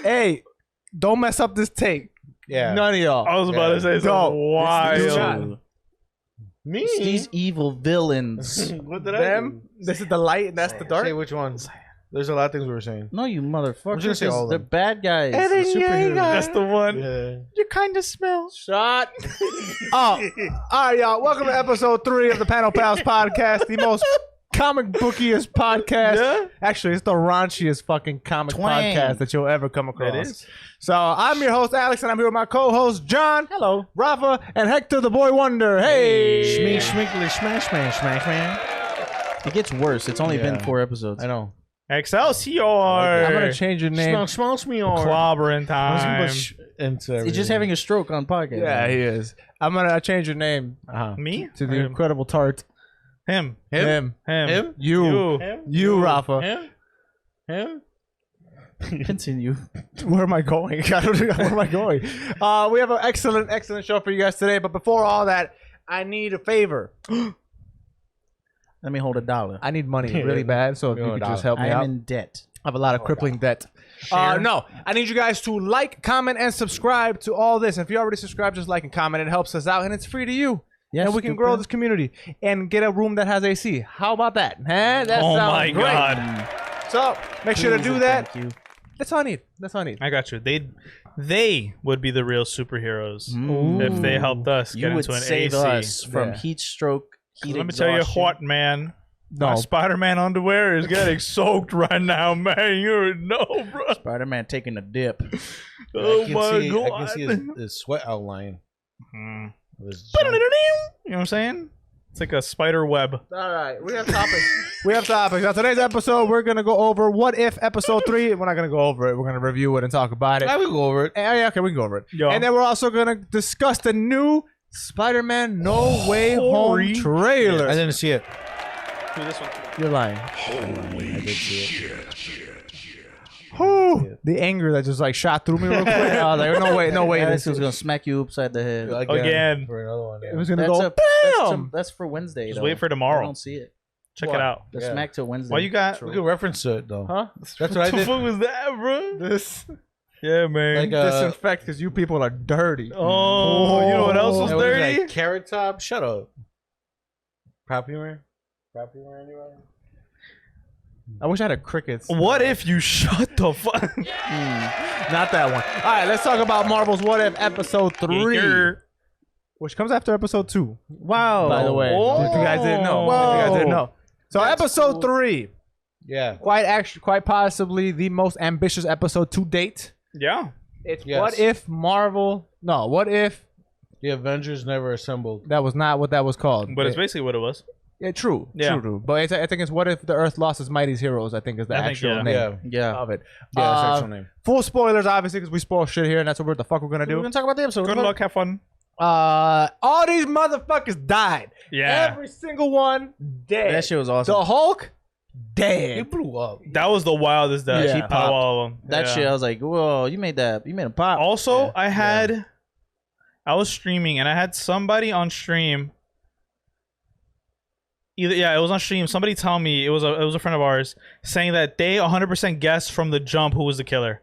Hey, don't mess up this take. Yeah. None of y'all. I was about to say something wild. Me? It's these evil villains. What did I Them. This is the light and that's the dark. Say which ones? There's a lot of things we were saying. No, you motherfuckers. gonna say all of They're them. bad guys. And The then superheroes. That's the one. Yeah. You kind of smell. Shot. Oh, all right, y'all. Welcome to episode 3 of the Panel Pals podcast, the most comic bookiest podcast. Yeah. Actually, it's the raunchiest fucking comic Twang. podcast that you'll ever come across. It is. So I'm your host, Alex, and I'm here with my co-host, John. Hello. Rafa and Hector, the boy wonder. Hey. Schmeek, schmeekly, smash, man. It gets worse. It's only been 4 episodes. I know. Excelsior. I'm going to change your name. Smells me on. Clobbering time. Into He's just having a stroke on podcast. Yeah, he is. I'm going to change your name Me? to the Incredible Tart. Him. Him. You. You, Rafa. Him? Continue. Where am I going? I don't know. Where am I going? We have an excellent show for you guys today. But before all that, I need a favor. Let me hold $1. I need money really bad. So if you could just help me I am out. in debt. I have a lot of crippling debt. No, I need you guys to like, comment, and subscribe to all this. If you already subscribed, just like and comment. It helps us out, and it's free to you. Yes, and we can grow this community and get a room that has AC. How about that? Huh? That Oh sounds my great. God. So make sure to do that. Thank you. That's all I need. That's all I need. I got you. They would be the real superheroes if they helped us get You would into an save AC. us from Yeah. heat stroke, heat Let me tell you exhaustion. what, man. No. My Spider-Man underwear is getting soaked right now, man. You already know, bro. Spider-Man taking a dip. Oh my I God. can see his sweat outline. Mm. Of his You jump. know what I'm saying? It's like a spider web. All right, we have topics. Now, today's episode, we're going to go over What If Episode 3. We're not going to go over it. We're going to review it and talk about it. I will go over it. Yeah, okay, we can go over it. Yeah. And then we're also going to discuss the new Spider-Man No Way Home Holy trailer. I didn't see it. This one. You're lying. I did see it. Whew. The anger that just like shot through me real quick. I was like, no way. Alex This was gonna smack you upside the head. Again. For another one. it was going to That's, go, that's, bam! that's for Wednesday. Just though. wait for I tomorrow. don't see it. Check What? it out. The Yeah. smack till Wednesday. Why you got? We could reference to it though. Huh? That's what I What the did. fuck was that, bro? This Yeah, man. Like disinfect because you people are dirty. Oh, you know what else was it was dirty? like Carrot Top. Shut up. Property wear anyway? I wish I had a crickets. What if you shut the fuck? Not that one. All right, let's talk about Marvel's What If Episode 3. Geeker. Which comes after episode 2. Wow. By the way, Oh. if you guys didn't know. If you guys didn't know. So That's episode cool. 3, Yeah. quite possibly the most ambitious episode to date. Yeah. It's Yes. what if what if The Avengers never assembled. that was not what that was called. But it's basically what it was. yeah, true. Yeah. True. But I think it's what if the Earth lost its mightiest heroes, I think is the I think, actual yeah. name Yeah. Yeah. of it. Yeah, that's the actual name. Full spoilers, obviously, because we spoil shit here, and that's what the fuck we're going to We're do. gonna talk about the episode. Good luck. Have fun. All these motherfuckers died. Yeah. Every single one dead. That shit was awesome. The Hulk dead. It blew up. That was the wildest death. Yeah. She out of popped. all of them. That Yeah. shit, I was like, whoa, you made him pop. Also, I was streaming and I had somebody on stream. It was on stream. Somebody tell me it was a friend of ours saying that they 100% guessed from the jump who was the killer.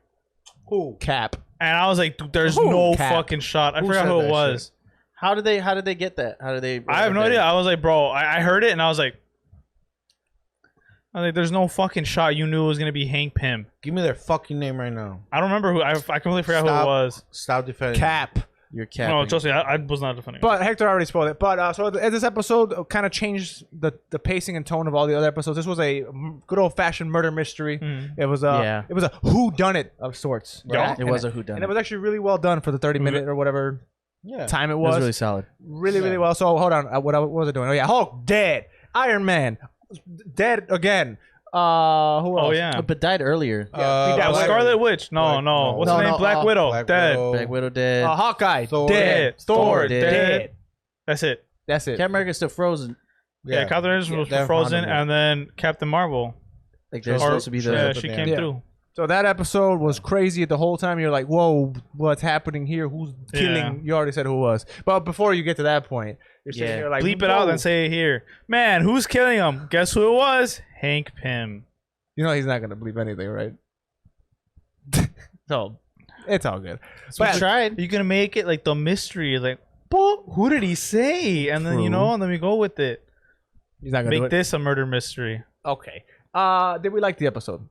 Who? Cap. And I was like, dude, there's Who? no Cap. fucking shot. I Who forgot said who it that was. How did they get that? How did they? I have no idea. I was like, bro, I heard it and I was like, there's no fucking shot. You knew it was gonna be Hank Pym. Give me their fucking name right now. I don't remember who. I completely forgot who it was. Stop defending. Cap. You're capping. No, trust me, I was not defending. But Hector already spoiled it. But so this episode kind of changed the pacing and tone of all the other episodes. This was a good old fashioned murder mystery. It was a who done it of sorts. Yeah. right? It was a And whodunit. it was actually really well done for the 30-minute or whatever Yeah. time it It was. was really solid. Really well. So hold on. What was I doing? Oh yeah, Hulk dead. Iron Man dead again. Who else? Oh yeah. But died earlier. Yeah, he died. Scarlet Witch. No. no. What's No, her name? no, Black Widow. Black Dead. Widow. Black Widow dead. Hawkeye Thor dead. dead. Thor Dead. dead. That's it. That's it. Captain America's still frozen. Yeah, Captain America was they're frozen, honorable. and then Captain Marvel. Like they're Or- supposed to be the. yeah, she came Yeah. through. So that episode was crazy the whole time. You're like, whoa, what's happening here? Who's killing? Yeah. You already said who it was. But before you get to that point, you're sitting Yeah. here like, Bleep it out whoa. and say it here. Man, who's killing him? Guess who it was? Hank Pym. You know he's not going to bleep anything, right? So it's all good. We But tried. You're gonna make it like the mystery, like, but who did he say? And then True. and then we go with it. he's not gonna do Make it. this a murder mystery. Okay. Did we like the episode?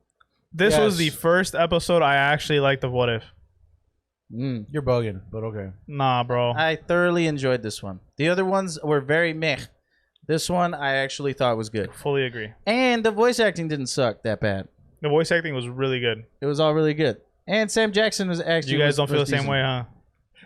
This was the Yes. first episode I actually liked of What If. You're bugging, but okay. Nah, bro. I thoroughly enjoyed this one. The other ones were very meh. This one I actually thought was good. Fully agree. And the voice acting didn't suck that bad. The voice acting was really good. It was all really good. And Sam Jackson was actually. You guys don't feel the was same decent. way, huh?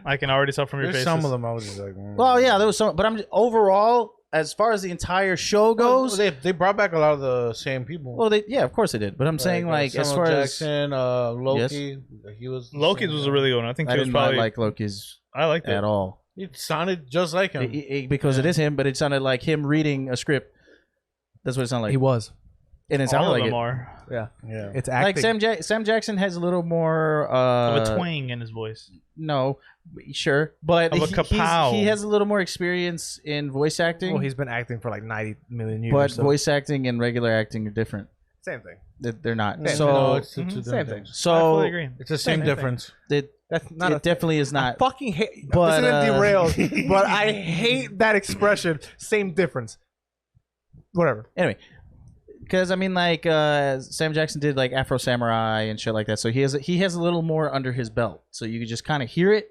I can already tell from your There's faces. some of them I was just like. Well, yeah, there was some, but overall, as far as the entire show goes, They brought back a lot of the same people. well, of course they did. But I'm saying, like, as Samuel far Jackson, Loki, he was. the Loki's same was guy. a really good one. I think as he I was did not probably. like Loki's I liked it. at all. It sounded just like him. Because it is him, but it sounded like him reading a script. That's what it sounded like. He was. And it sounded All of like them it. are. Yeah. Yeah. It's acting. Like Sam Jackson has a little more Of a twang in his voice. No, sure, but Of a kapow. he has a little more experience in voice acting. Well, he's been acting for like 90 million years. but so- voice acting and regular acting are different. same thing. They're not. Yeah, So no, it's two Mhm. different Same thing. things. I so fully agree. It's the same Same difference. That's not it definitely is I not. fucking hate. But, This isn't derailed, but I hate that expression. Same difference. Whatever. Anyway, because I mean, like Sam Jackson did like Afro Samurai and shit like that, so he has a little more under his belt, so you can just kind of hear it.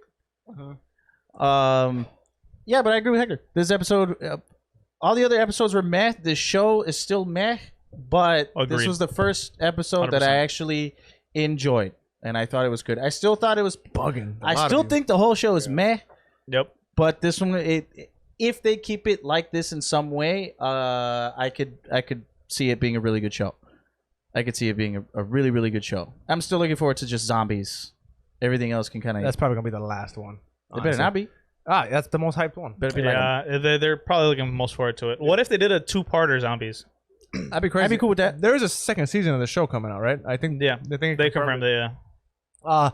Yeah, but I agree with Hector. This episode, all the other episodes were meh. This show is still meh, but this Agreed. was the first episode that I 100%. actually enjoyed, and I thought it was good. I still thought it was Bugging. I still think the whole show is meh, Yep. but this one, if they keep it like this in some way, I could see it being a really good show. I could see it being a really, really good show. I'm still looking forward to just zombies. Everything else can kind of. That's probably gonna be the last one. It better not be. That's the most hyped one. Better be like. Yeah, they're probably looking most forward to it. What if they did a two-parter zombies? I'd be crazy. I'd be cool with that. There is a second season of the show coming out, right? I think. Yeah, They confirmed it. Yeah.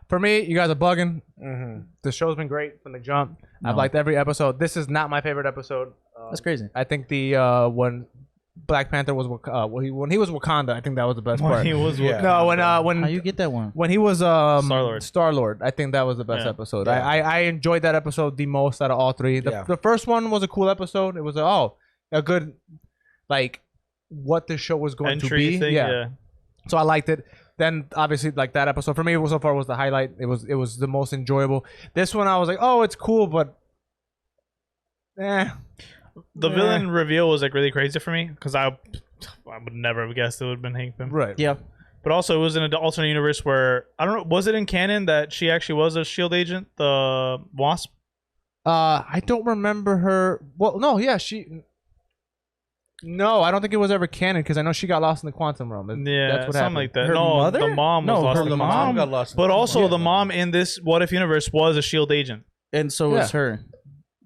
For me, you guys are bugging. Mm-hmm. The show's been great from the jump. No. I've liked every episode. This is not my favorite episode. That's crazy. I think the when Black Panther was when he was Wakanda, I think that was the best When part. he was Yeah. No, when How you get that one? when he was Star-Lord. Star-Lord, I think that was the best Yeah. episode. Yeah. I enjoyed that episode the most out of all three. Yeah. The first one was a cool episode. It was a good like what the show was going to entry be. thing. Yeah. So I liked it. Then obviously like that episode for me so far was the highlight. It was the most enjoyable. This one I was like, oh, it's cool, but The Yeah. villain reveal was like really crazy for me because I would never have guessed it would have been Hank Pym. right. Yeah. But also, it was in an alternate universe where I don't know. Was it in canon that she actually was a Shield agent, the Wasp? I don't remember her. Well, no, yeah, she. No, I don't think it was ever canon because I know she got lost in the quantum realm. Yeah, That's what something happened. like that. Her no, mother? the mom was No, lost her in The the mom quantum. got lost. But also, Yeah. the mom in this What If universe was a Shield agent. And so was her.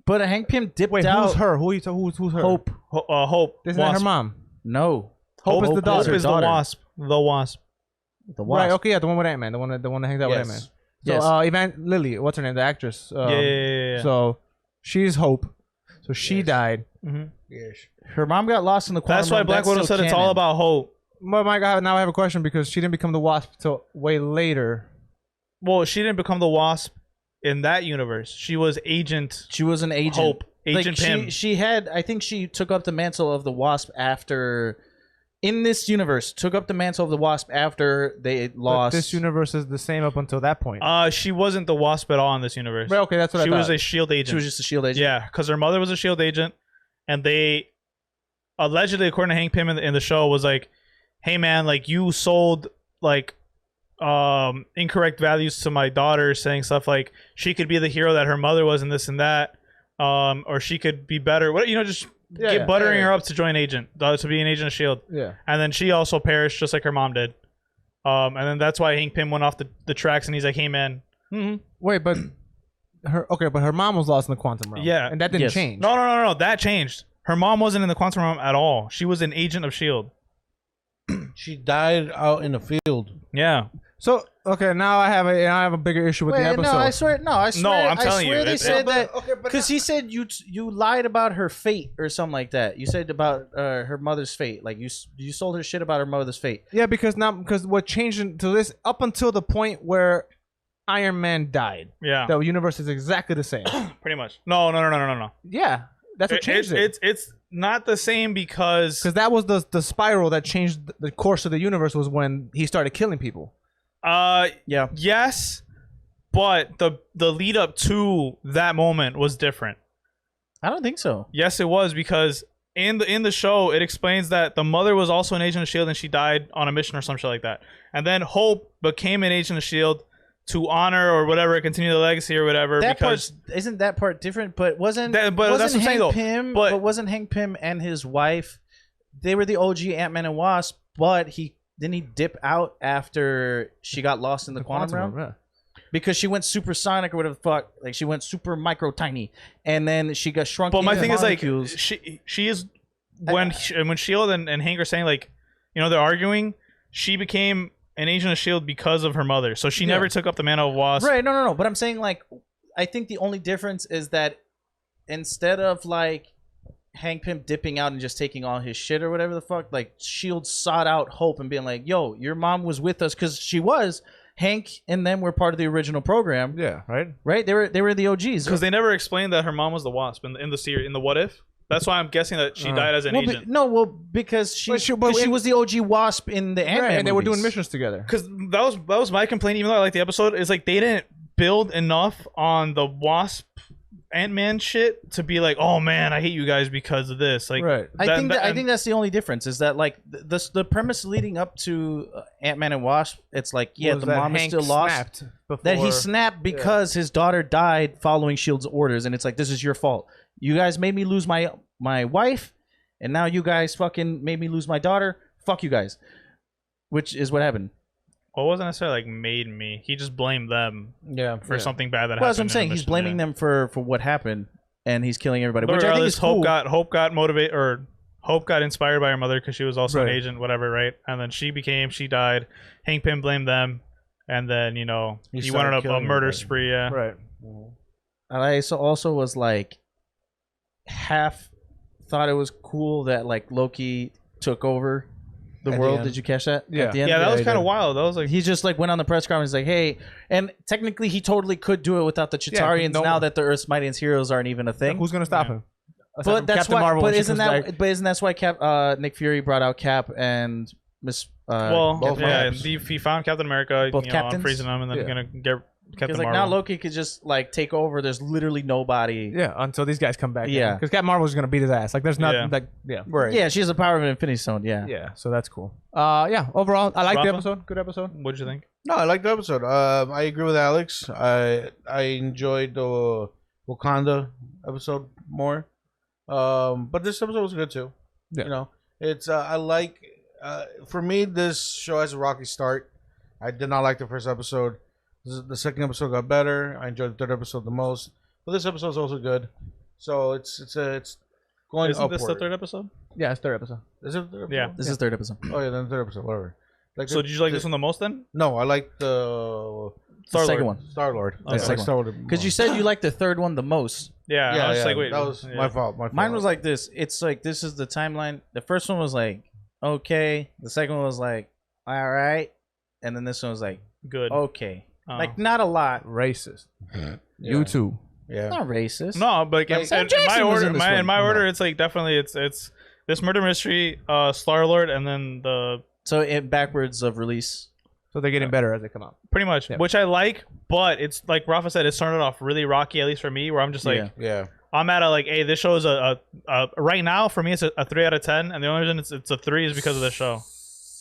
But Hank Pym dipped Wait, out. who's her? Who's her? Hope. Hope. Isn't that her Wasp. mom? No. Hope is the Hope daughter. is the daughter. Wasp. The Wasp. The Wasp. Right. Okay. Yeah, the one with Ant-Man. The one that hangs out with Ant-Man. Yes. So, Yes. Lily, what's her name? The actress. Yeah. So she's Hope. So she Yes. died. Mhm. Yes. Her mom got lost in the quantum That's why realm. Black Widow still said it's all canon. about Hope. But my God, now I have a question because she didn't become the Wasp till way later. Well, she didn't become the Wasp in that universe. She was Agent She was an agent. Hope. Agent Pym. She had. I think she took up the mantle of the Wasp after. In this universe, took up the mantle of the Wasp after they But lost. this universe is the same up until that point. She wasn't the Wasp at all in this universe. Right, okay, that's what She I thought. was a Shield agent. She was just a shield agent. Yeah, because her mother was a Shield agent, and they allegedly, according to Hank Pym in the show, was like, "Hey man, like you sold like incorrect values to my daughter, saying stuff like she could be the hero that her mother was, and this and that, or she could be better. What just buttering her up to join agent, to be an agent of Shield, Yeah. and then she also perished just like her mom did, and then that's why Hank Pym went off the tracks, and he's like, "Hey man." Wait, but her mom was lost in the quantum realm. Yeah. And that didn't Yes. change. No, that changed. Her mom wasn't in the quantum realm at all. She was an agent of Shield. She died out in the field. Yeah. So okay, now I have a bigger issue with the episode. No, I swear. I'm telling you, they said that okay, but because he said you lied about her fate or something like that. You said about her mother's fate, like you sold her shit about her mother's fate. Yeah, because what changed into this up until the point where Iron Man died. Yeah, The universe is exactly the same. pretty much. No. Yeah, that's what changed it. It's not the same because That was the spiral that changed the course of the universe was when he started killing people. Yeah. yes, but the lead up to that moment was different. I don't think so. Yes, it was because in the show it explains that the mother was also an agent of S.H.I.E.L.D. and she died on a mission or some shit like that. And then Hope became an agent of S.H.I.E.L.D. to honor or whatever, continue the legacy or whatever. That because isn't that part different? But wasn't that's what I'm saying, Hank though. Pym? But- But wasn't Hank Pym and his wife? They were the OG Ant-Man and Wasp, but he dip out after she got lost in the quantum realm yeah. because she went supersonic or whatever the fuck. Like she went super micro tiny, and then she got shrunk. But my into thing is like molecules. she is when S.H.I.E.L.D. and Hank are saying like, you know, they're arguing. She became an agent of S.H.I.E.L.D. because of her mother, so she never took up the mantle of Wasp. Right? No. But I'm saying like, I think the only difference is that instead of like Hank Pym dipping out and just taking all his shit or whatever the fuck, like S.H.I.E.L.D. sought out Hope and being like, "Yo, your mom was with us because she was." Hank and them were part of the original program. Yeah, right. Right? They were the OGs. Because they never explained that her mom was the Wasp in the series in the What If. That's why I'm guessing that she died as an agent. Because she But she was the OG Wasp in the Ant-Man and they were movies. doing missions together. Because that was my complaint. Even though I like the episode, is like they didn't build enough on the Wasp Ant-Man shit to be like, oh man, I hate you guys because of this. Like, Right. I think that's the only difference is that like the premise leading up to Ant-Man and Wasp, it's like the mom is still lost. That he snapped because his daughter died following S.H.I.E.L.D.'s orders, and it's like, this is your fault. You guys made me lose my wife, and now you guys fucking made me lose my daughter. Fuck you guys. Which is what happened. Well, it wasn't necessarily like made me. He just blamed them for something bad that happened. Well, that's what I'm saying. He's blaming them for what happened, and he's killing everybody. But Which I think is cool. Hope got motivated, or Hope got inspired by her mother because she was also an agent, whatever, right? And then she died. Hank Pym blamed them, and then he went on a murder spree. Yeah, Right. And I also was like, half thought it was cool that like Loki took over the world. end. Did you catch that? Yeah. At the end? Yeah, that was he kind of did. wild. That was like, He just like went on the press conference like, hey, and technically he totally could do it without the Chitaurians now that the Earth's mightiest heroes aren't even a thing. Who's gonna stop him? Aside But from that's Captain why. Marvel But when she isn't comes that? back. But isn't that's why Nick Fury brought out Cap and Miss. both yeah, Caps. he found Captain America. Both I'm captains? freezing him, and then gonna get Captain Because like Marvel. now Loki could just like take over. There's literally nobody. Yeah, until these guys come back. Yeah. because Captain Marvel's gonna beat his ass. Like there's nothing. Yeah. Like Right. Yeah, she has the power of an Infinity Stone. Yeah. yeah. So that's cool. Yeah. Overall, I like the Rafa? episode. Good episode. What'd you think? No, I like the episode. I agree with Alex. I enjoyed the Wakanda episode more. But this episode was good too. Yeah. You know, it's I like. For me, this show has a rocky start. I did not like the first episode. The second episode got better. I enjoyed the third episode the most. But this episode is also good. So it's going Isn't upward. this the third episode? Yeah, it's third episode. Is it the third Yeah. episode? This is third episode. Oh yeah, then the third episode. Whatever. Like So did you like this one the most then? No, I like the The second one. Star Lord. Okay. I like Star Lord Because you said you liked the third one the most. Yeah, Yeah, I was just yeah, like, wait, that was yeah. my fault. My fault. Mine was like this. It's like this is the timeline. The first one was like okay. The second one was like all right, and then this one was like good. okay. Oh. Like not a lot. Racist. Yeah. You too. Yeah. Not racist. No, but like, Sam in my Jackson was order, in this one. in my order, it's like definitely it's this murder mystery, Star Lord, and then the So it backwards of release. So they're getting better as they come out. pretty much, Yeah. which I like, but it's like Rafa said, it started off really rocky, at least for me, where I'm just like, Yeah. Yeah. I'm at a like, hey, this show is a right now for me it's a 3 out of 10, and the only reason it's a 3 is because of this show,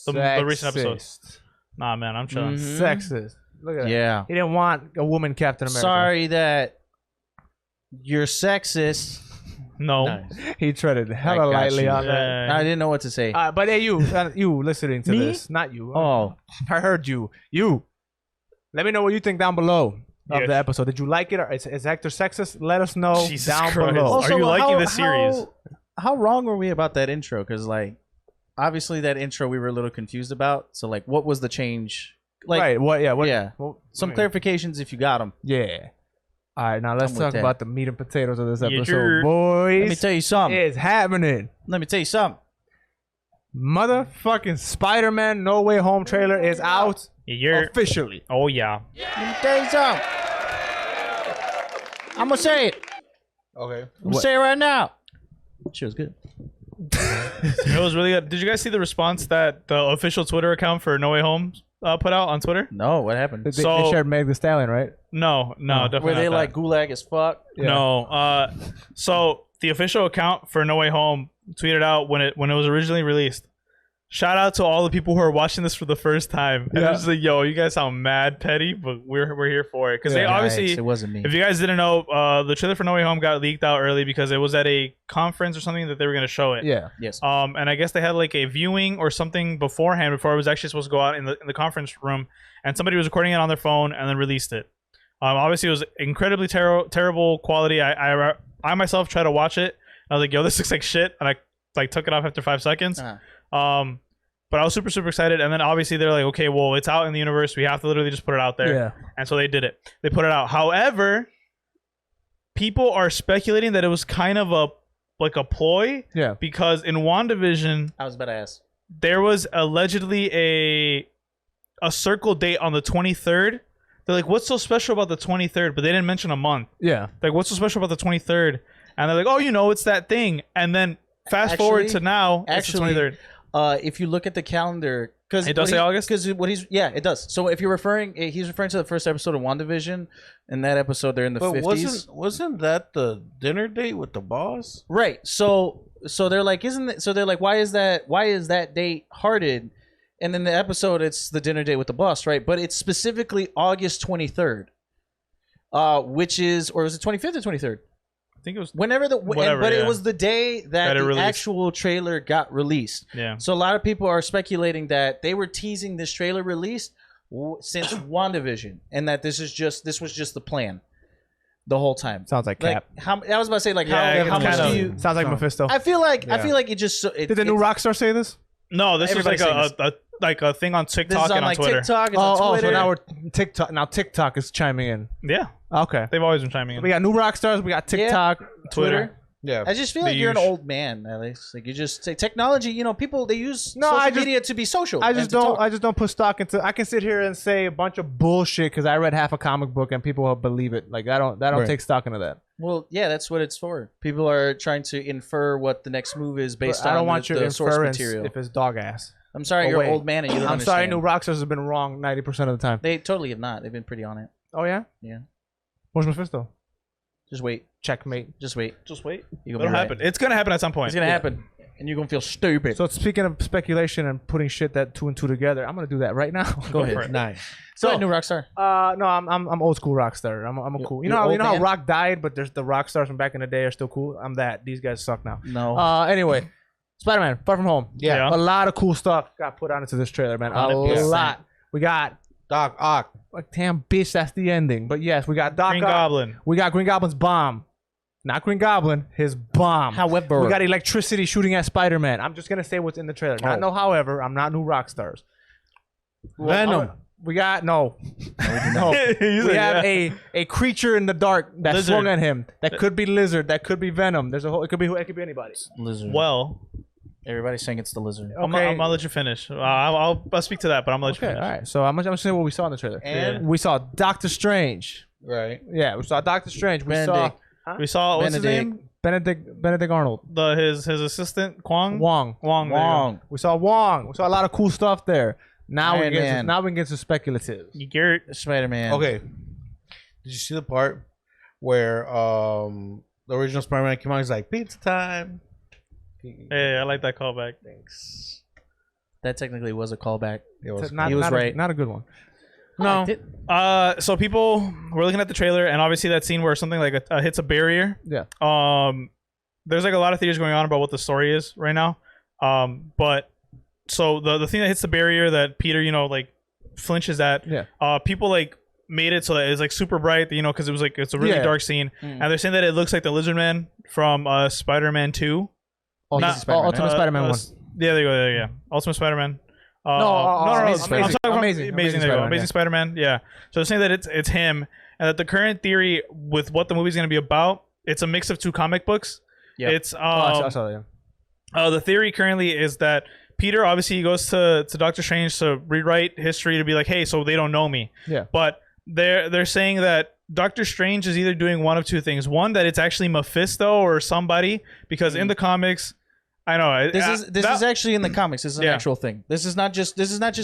the recent episodes. Sexist. Nah, man, I'm chilling. Mhm. Sexist. Look at that. Yeah. He didn't want a woman Captain America. Sorry that you're sexist. No, Nice. He treaded I hella got lightly you. on that. Yeah. I didn't know what to say. But hey, you listening to Me? this, not you. Oh. I heard you. You. Let me know what you think down below of Yes. the episode. Did you like it? Or is Hector sexist? Let us know Jesus down Christ. below. Are you liking this series? How wrong were we about that intro? Because like, obviously that intro we were a little confused about. So like, what was the change Like, right. What? Yeah. What? yeah. Well, Some I mean, clarifications if you got them. Yeah. All right. Now let's I'm with talk that. about the meat and potatoes of this Yeah, episode, sure. boys. Let me tell you something. It's happening. Let me tell you something. Motherfucking Spider-Man No Way Home trailer is out You're. officially. Oh yeah. Let me tell you something. I'm gonna say it. Okay. I'm gonna say it right now. She was good. It was really good. Did you guys see the response that the official Twitter account for No Way Home put out on Twitter? No, what happened? They So- shared Meg Thee Stallion, right? No, definitely Were they not like that. gulag as fuck? Yeah. No. So the official account for No Way Home tweeted out when it was originally released. Shout out to all the people who are watching this for the first time. And Yeah. it's just like, yo, you guys sound mad petty, but we're here for it. Because they Yeah. obviously, Yikes, it wasn't me. if you guys didn't know, the trailer for No Way Home got leaked out early because it was at a conference or something that they were going to show it. Yeah. Yes. And I guess they had like a viewing or something beforehand before it was actually supposed to go out in the conference room, and somebody was recording it on their phone and then released it. Obviously it was incredibly terrible quality. I myself tried to watch it. I was like, yo, this looks like shit, and I like took it off after 5 seconds. Uh-huh. But I was super excited, and then obviously they're like, okay, well, it's out in the universe. We have to literally just put it out there. Yeah. And so they did it. They put it out. However, people are speculating that it was kind of a ploy Yeah. because in WandaVision, I was about to ask. there was allegedly a circle date on the 23rd. They're like, what's so special about the 23rd? But they didn't mention a month. Yeah. Like, what's so special about the 23rd? And they're like, oh, it's that thing. And then fast forward to now, it's the 23rd. If you look at the calendar, because It does say August? Because it does. So if you're he's referring to the first episode of WandaVision. In that episode, they're in the But 50s. wasn't that the dinner date with the boss? Right. So they're like, why is that date hearted? And then the episode, it's the dinner date with the boss, right? But it's specifically August 23rd, which is, or was it 25th or 23rd? I think it was. Whenever Whatever, but yeah. it was the day that That it the released. actual trailer got released. Yeah. So a lot of people are speculating that they were teasing this trailer release since WandaVision, and that this was just the plan the whole time. Sounds like Cap. I was about to say, like, Yeah, how it's much kind do of- you? Sounds like Mephisto. I feel like Yeah. it just. It, Did the new Rockstar say this? No, this was Everybody's like a thing on This TikTok is on and on like Twitter. TikTok. It's on So Twitter. now we're TikTok. Now TikTok is chiming in. Yeah, Okay. they've always been chiming in. We got new Rockstars. We got TikTok. Twitter. Yeah. I just feel The like you're an huge- old man, at least. Like, you just say technology. People they use No, social I just- media to be social. I and just to don't. talk. I just don't put stock into. I can sit here and say a bunch of bullshit because I read half a comic book and people will believe it. Like I don't Right. take stock into that. Well, yeah, that's what it's for. People are trying to infer what the next move is based But I on don't want your the source inference material. if it's dog ass. I'm sorry, Oh, you're wait. an old man and you don't I'm sorry, understand. new Rockstars has been wrong 90% of the time. They totally have not. They've been pretty on it. Oh yeah. Yeah. Where's Mephisto? Just wait. Checkmate. Just wait. Just wait. You're It'll gonna be happen. right. It's gonna happen at some point. It's gonna happen, and you're gonna feel stupid. So speaking of speculation and putting shit that two and two together, I'm gonna do that right now. Go ahead. for it. Nice. Go ahead, new Rockstar. No, I'm old school rock star. I'm a cool. You you're know old how man? rock died, but there's the rock stars from back in the day are still cool. I'm that. These guys suck now. No. Anyway, Spider-Man, Far From Home. Yeah. A lot of cool stuff got put onto this trailer, man. A 100%. lot. We got Doc Ock. like damn bitch, that's the ending. But yes, we got Doc Green Ock. Goblin. We got Green Goblin's bomb. Not Green Goblin, his bomb. However, We got electricity shooting at Spider-Man. I'm just gonna say what's in the trailer. Not no however. I'm not new rock stars. Venom. We got no. No. He's We like, have yeah. a creature in the dark that Lizard. swung at him. That could be lizard. That could be Venom. There's a whole. It could be anybody. lizard. Well, Everybody's saying it's the lizard. I'm gonna let you finish. I'll speak to that, but I'm gonna let you Okay. finish. All right. So I'm gonna say what we saw in the trailer. And We saw Doctor Strange. right. Yeah, we saw Doctor Strange. We Benedict. We saw what's his Benedict. name? saw Benedict Arnold. His assistant Kwong. Wong. Wong. there you go. Wong. We saw Wong. We saw a lot of cool stuff there. Now Iron we Man. can get to speculative. You're Spider-Man. Okay. Did you see the part where the original Spider-Man came out? He's like, pizza time. Hey, I like that callback. Thanks. That technically was a callback. It was Not, He was not right. not a good one. no. So people were looking at the trailer, and obviously that scene where something like hits a barrier. Yeah. There's like a lot of theories going on about what the story is right now. But so the thing that hits the barrier that Peter, like flinches at. Yeah. People like made it so that it's like super bright, because it was like it's a really Yeah. dark scene, Mm. and they're saying that it looks like the Lizard Man from Spider-Man 2. Ultimate Not- Spider-Man. Ultimate Spider-Man one. Yeah, there you go. Yeah. Ultimate Spider-Man. Amazing I'm talking about Spider-Man, Amazing Spider-Man. Yeah. So they're saying that it's him, and that the current theory with what the movie's going to be about, it's a mix of 2 comic books. Yep. It's I saw that. Yeah. the theory currently is that Peter obviously he goes to Doctor Strange to rewrite history to be like, hey, so they don't know me. Yeah. But they're saying that Doctor Strange is either doing one of 2 things. One, that it's actually Mephisto or somebody, because in the comics, I know This is actually in the comics. This is an Yeah. actual thing. This is not just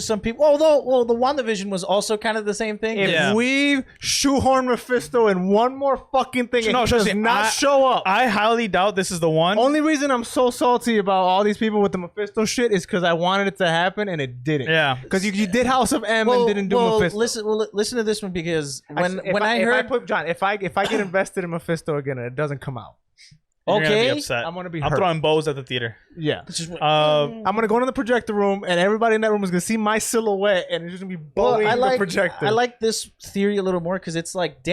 some people. Although, the WandaVision was also kind of the same thing. If we shoehorn Mephisto in one more fucking thing, No, and he trust does me, not show up. I highly doubt this is the one. Only reason I'm so salty about all these people with the Mephisto shit is because I wanted it to happen and it didn't. Yeah. Because you did House of M and didn't do Mephisto. Listen to this one, because when if I heard if I get invested in Mephisto again and it doesn't come out, You're gonna be okay, upset. I'm gonna be I'm hurt. throwing bows at the theater. Yeah. Uh, I'm gonna go into the projector room and everybody in that room is gonna see my silhouette and it's just gonna be blowing the projector. I like this theory a little more because it's like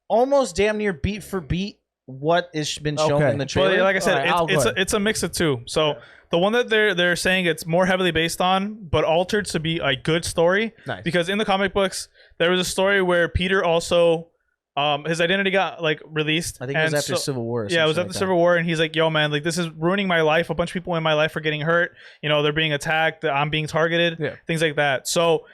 almost damn near beat for beat what has been shown in the trailer. well, like I said, Alright, it's a mix of 2. So the one that they're saying it's more heavily based on, but altered to be a good story. Nice. Because in the comic books, there was a story where Peter also, his identity got like released. I think it was after Civil War. Yeah, it was after the Civil War, and he's like, "Yo, man, like this is ruining my life. A bunch of people in my life are getting hurt. You know, they're being attacked. I'm being targeted. Things like that." So.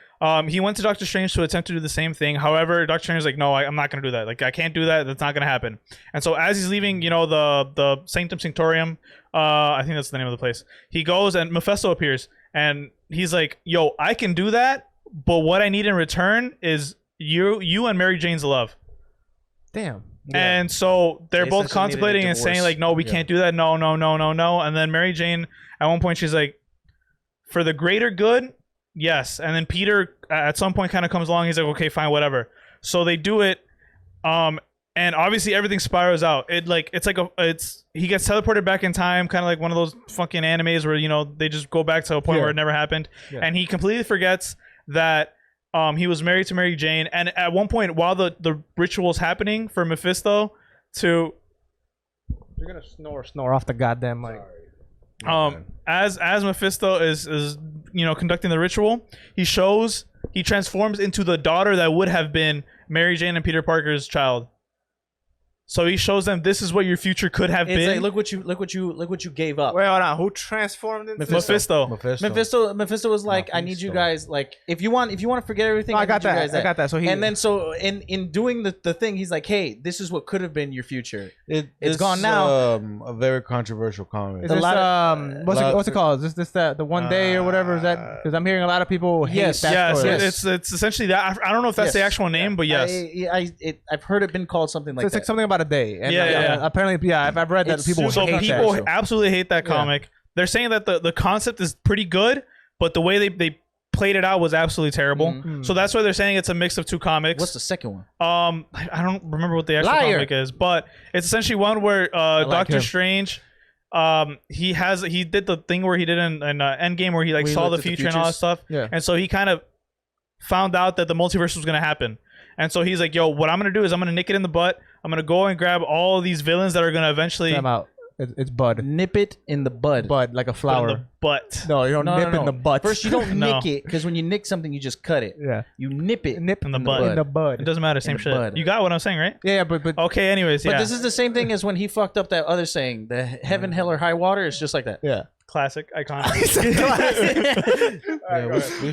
He went to Doctor Strange to attempt to do the same thing. However, Doctor Strange is like, no, I'm not going to do that. Like, I can't do that. That's not going to happen. And so as he's leaving, the Sanctum Sanctorium, I think that's the name of the place. He goes and Mephisto appears and he's like, yo, I can do that. But what I need in return is you and Mary Jane's love. Damn. And so they're They both essentially needed a contemplating and saying divorce. like, no, we can't do that. No. And then Mary Jane, at one point, she's like, for the greater good, yes. And then Peter at some point kind of comes along. He's like, okay, fine, whatever. So they do it. And obviously everything spirals out. He gets teleported back in time, kind of like one of those fucking animes where, they just go back to a point where it never happened. Yeah. And he completely forgets that he was married to Mary Jane. And at one point, while the ritual's happening for Mephisto to... You're going to snore off the goddamn mic. As Mephisto is conducting the ritual, he transforms into the daughter that would have been Mary Jane and Peter Parker's child. So he shows them this is what your future could have been. Like, look what you gave up. Wait, hold on. Who transformed into Mephisto? Mephisto was like, I need you guys, like, if you want to forget everything, I got that. I got that. So in doing the thing, he's like, hey, this is what could have been your future. It's gone now. A very controversial comment. Is this, what's it called? Is this the one day or whatever? Is that because I'm hearing a lot of people hate that story. It's essentially that. I don't know if that's the actual name, but yes, I've heard it been called something like that. It's like something about a day. And yeah. Apparently, I've read that people hate people that. absolutely hate that comic. They're saying that the concept is pretty good, but the way they played it out was absolutely terrible. Mm-hmm. So that's why they're saying it's a mix of 2 comics. What's the second one? I don't remember what the actual comic is, but it's essentially one where Doctor Strange, he did the thing where he did in Endgame where he saw the future and all that stuff. Yeah. And so he kind of found out that the multiverse was going to happen. And so he's like, yo, what I'm going to do is I'm going to nick it in the butt. I'm going to go and grab all these villains that are going to eventually... I'm out. It's bud. Nip it in the bud. Bud, like a flower. In the butt. No, you don't nip in the butt. First, you don't nick it, because when you nick something, you just cut it. Yeah. You nip it. Nip in the bud. In the bud. It doesn't matter. Same shit. Bud. You got what I'm saying, right? Yeah, but... Okay, anyways, But this is the same thing as when he fucked up that other saying. The heaven, hell, or high water is just like that. Yeah. Classic, iconic.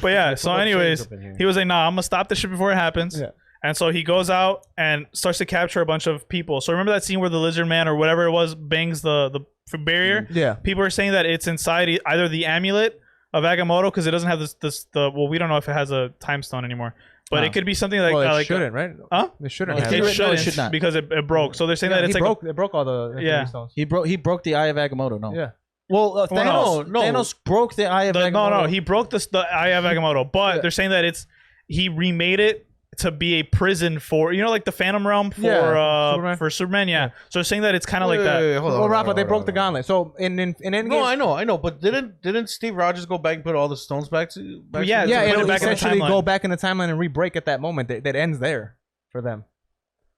But yeah, so anyways, he was like, nah, I'm going to stop this shit before it happens. Yeah. And so he goes out and starts to capture a bunch of people. So remember that scene where the lizard man or whatever it was bangs the barrier? Yeah. People are saying that it's inside either the amulet of Agamotto, because it doesn't have we don't know if it has a time stone anymore. But it could be something like... Well, it shouldn't, right? Huh? It shouldn't have. It should not. Because it broke. So they're saying that it's it broke all the stones. He broke the Eye of Agamotto, no? Yeah. Well, Thanos broke the Eye of Agamotto. No, he broke the Eye of Agamotto. But they're saying that he remade it to be a prison for, like the Phantom Realm for Superman. Yeah. So they're saying that it's kind of like that. Hold on, Rafa, they broke the gauntlet. So in Endgame... No, I know. But didn't Steve Rogers go back and put all the stones back to... it'll essentially go back in the timeline and re-break at that moment. That ends there for them.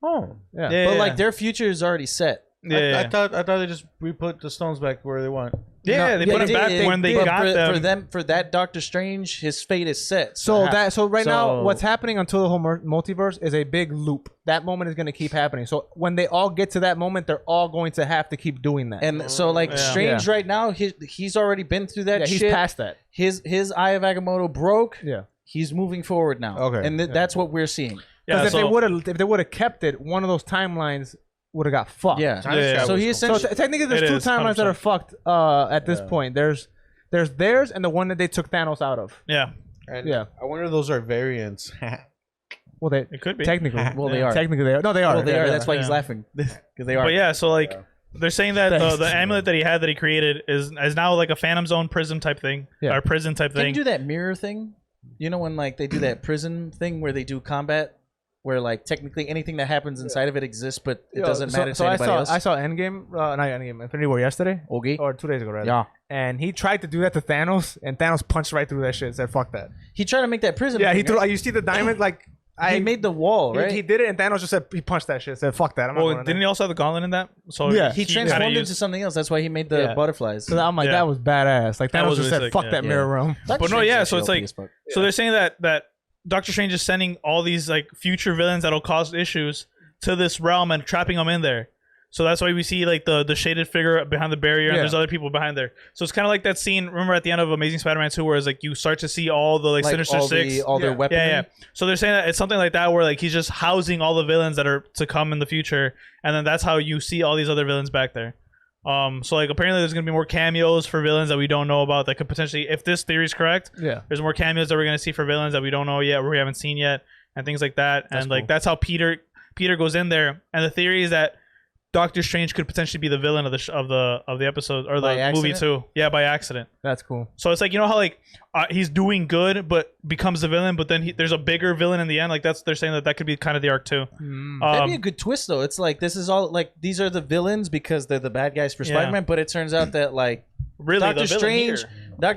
Oh. Yeah. But like their future is already set. Yeah, I thought they just re-put the stones back where they want. yeah, they put him back when they got them. For that Doctor Strange, his fate is set. So right now, what's happening until the whole multiverse is a big loop. That moment is going to keep happening. So when they all get to that moment, they're all going to have to keep doing that. And so like Strange right now, he's already been through that. He's shit. past that. His Eye of Agamotto broke. Yeah, he's moving forward now. Okay, and that's what we're seeing. Because if they would have kept it, one of those timelines would have got fucked. Yeah. So he essentially. So technically, there's two timelines 100%. That are fucked at this point. There's theirs and the one that they took Thanos out of. Yeah. And I wonder if those are variants. Well, it could be technically. Well, they are. Technically, they are. No, they are. Well, they are. That's why he's laughing because they are. But yeah, so like they're saying that the amulet that he created is now like a Phantom Zone prism type thing, or prison type thing. Can you do that mirror thing? You know when like they do that prison thing where they do combat. Where like technically anything that happens inside of it exists, but it doesn't matter to anybody else. I saw Endgame, not Endgame, Infinity War yesterday, or 2 days ago, rather. Yeah, and he tried to do that to Thanos, and Thanos punched right through that shit and said, "Fuck that." He tried to make that prison. Yeah, he threw. You see the diamond, like he made the wall, right? He did it, and Thanos just said he punched that shit. Said, "Fuck that." Didn't he also have the gauntlet in that? So he transformed into something else. That's why he made the butterflies. So I'm like, that was badass. Like Thanos just said, "Fuck that mirror realm." But no, so it's like, so they're saying that Doctor Strange is sending all these like future villains that'll cause issues to this realm and trapping them in there. So that's why we see like the shaded figure behind the barrier and there's other people behind there. So it's kind of like that scene. Remember at the end of Amazing Spider-Man 2, where it's like you start to see all the like Sinister Six, all their weapons. Yeah. So they're saying that it's something like that, where like he's just housing all the villains that are to come in the future, and then that's how you see all these other villains back there. So like apparently there's gonna be more cameos for villains that we don't know about that could potentially, if this theory is correct, there's more cameos that we're gonna see for villains that we don't know yet, or we haven't seen yet, and things like that. That's and like that's how Peter goes in there, and the theory is that Doctor Strange could potentially be the villain of the episode or the movie too. Yeah, by accident. That's cool. So it's like, you know how like he's doing good but becomes the villain, but then there's a bigger villain in the end. Like they're saying that could be kind of the arc too. That'd be a good twist though. It's like this is all like these are the villains because they're the bad guys for Spider-Man, but it turns out that like really Doctor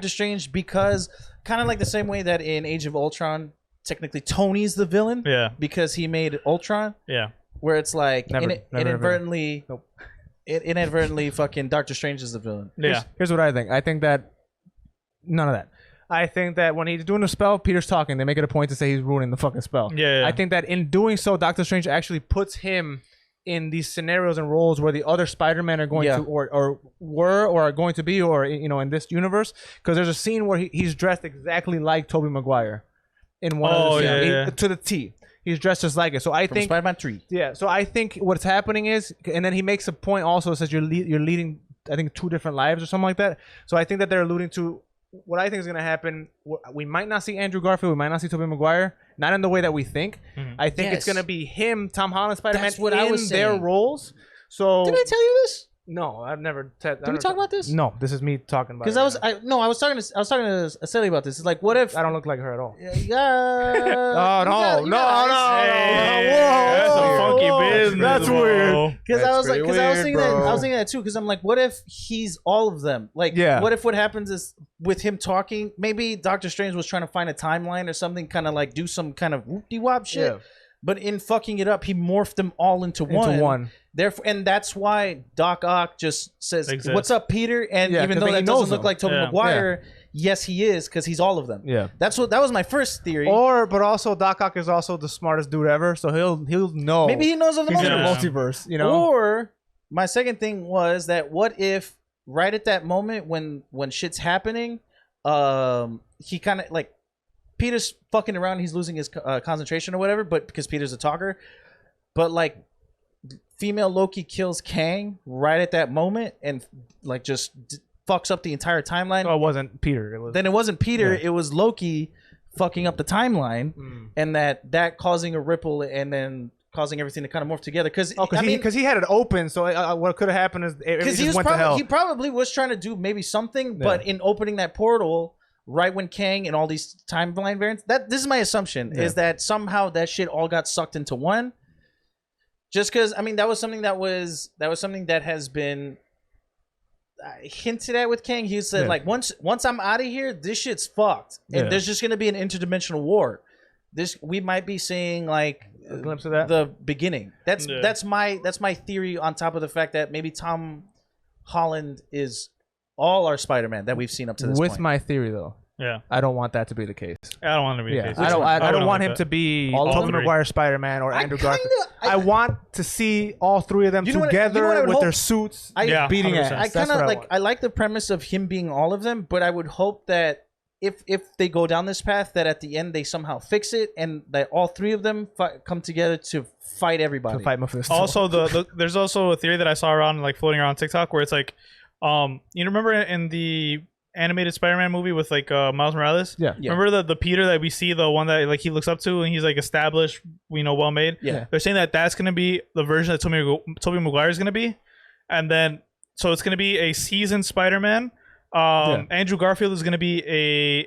Strange because kind of like the same way that in Age of Ultron, technically Tony's the villain. Yeah. Because he made Ultron. Yeah. Where it's like inadvertently, nope. inadvertently, fucking Doctor Strange is the villain. Yeah. Here's what I think. I think that none of that. I think that when he's doing the spell, Peter's talking. They make it a point to say he's ruining the fucking spell. Yeah. I think that in doing so, Doctor Strange actually puts him in these scenarios and roles where the other Spider-Men are going to, or were, or are going to be, or in this universe. Because there's a scene where he's dressed exactly like Tobey Maguire in one of the scenes, to the T. He's dressed just like it. So I think Spider-Man 3. Yeah. So I think what's happening is, and then he makes a point also, says you're leading, I think, 2 different lives or something like that. So I think that they're alluding to what I think is going to happen. We might not see Andrew Garfield. We might not see Tobey Maguire. Not in the way that we think. Mm-hmm. I think it's going to be him, Tom Holland, Spider-Man, That's what I was saying. Their roles. So did I tell you this? No, I've never. Did we talk about this? No, this is me talking about. Because I was talking to Sally about this. It's like, what if I don't look like her at all? Yeah. No. That's some funky business. That's weird. Because I was thinking that too. Because I'm like, what if he's all of them? Like, what if what happens is with him talking? Maybe Doctor Strange was trying to find a timeline or something, kind of like do some kind of whoop-de-wop shit. Yeah. But in fucking it up, he morphed them all into one. Therefore, and that's why Doc Ock just says, "What's up, Peter?" And even though that doesn't look like Tobey Maguire, yes, he is because he's all of them. Yeah, that was my first theory. But also Doc Ock is also the smartest dude ever, so he'll know. Maybe he knows of the multiverse. You know. Or my second thing was that what if right at that moment when shit's happening, he kind of like. Peter's fucking around. He's losing his concentration or whatever, but because Peter's a talker. But like, female Loki kills Kang right at that moment and like just fucks up the entire timeline. Oh, it wasn't Peter. Then it wasn't Peter. Yeah. It was Loki fucking up the timeline, and that causing a ripple and then causing everything to kind of morph together. Because he had it open, so what could have happened is it just went to hell. He probably was trying to do maybe something, but in opening that portal. Right when Kang and all these timeline variants, this is my assumption, is that somehow that shit all got sucked into one. Just because, I mean, that was something that has been hinted at with Kang. He said, like, once I'm out of here, this shit's fucked, and there's just gonna be an interdimensional war. We might be seeing like a glimpse of that. the beginning. That's my theory. On top of the fact that maybe Tom Holland is all our Spider-Man that we've seen up to this With point. my theory though, Yeah. I don't want that to be the case. I don't want to be the case. I don't wouldn't want like him that. to be All Tobey three. Maguire Spider-Man or Andrew Garfield. kinda- I want to see all three of them You know what- together you know what I would with their hope? suits Yeah, beating 100%. ass. I That's kind what of I like. want. I like the premise of him being all of them, but I would hope that if they go down this path, that at the end they somehow fix it and that all three of them come together to fight everybody. to fight Mephisto. Also, there's also a theory that I saw around like floating around TikTok where it's like, you remember in the animated Spider-Man movie with like Miles Morales? Yeah. Remember the Peter that we see, the one that like he looks up to and he's like established, well made. Yeah. They're saying that that's gonna be the version that Tobey Maguire is gonna be, and then so it's gonna be a seasoned Spider-Man. Andrew Garfield is gonna be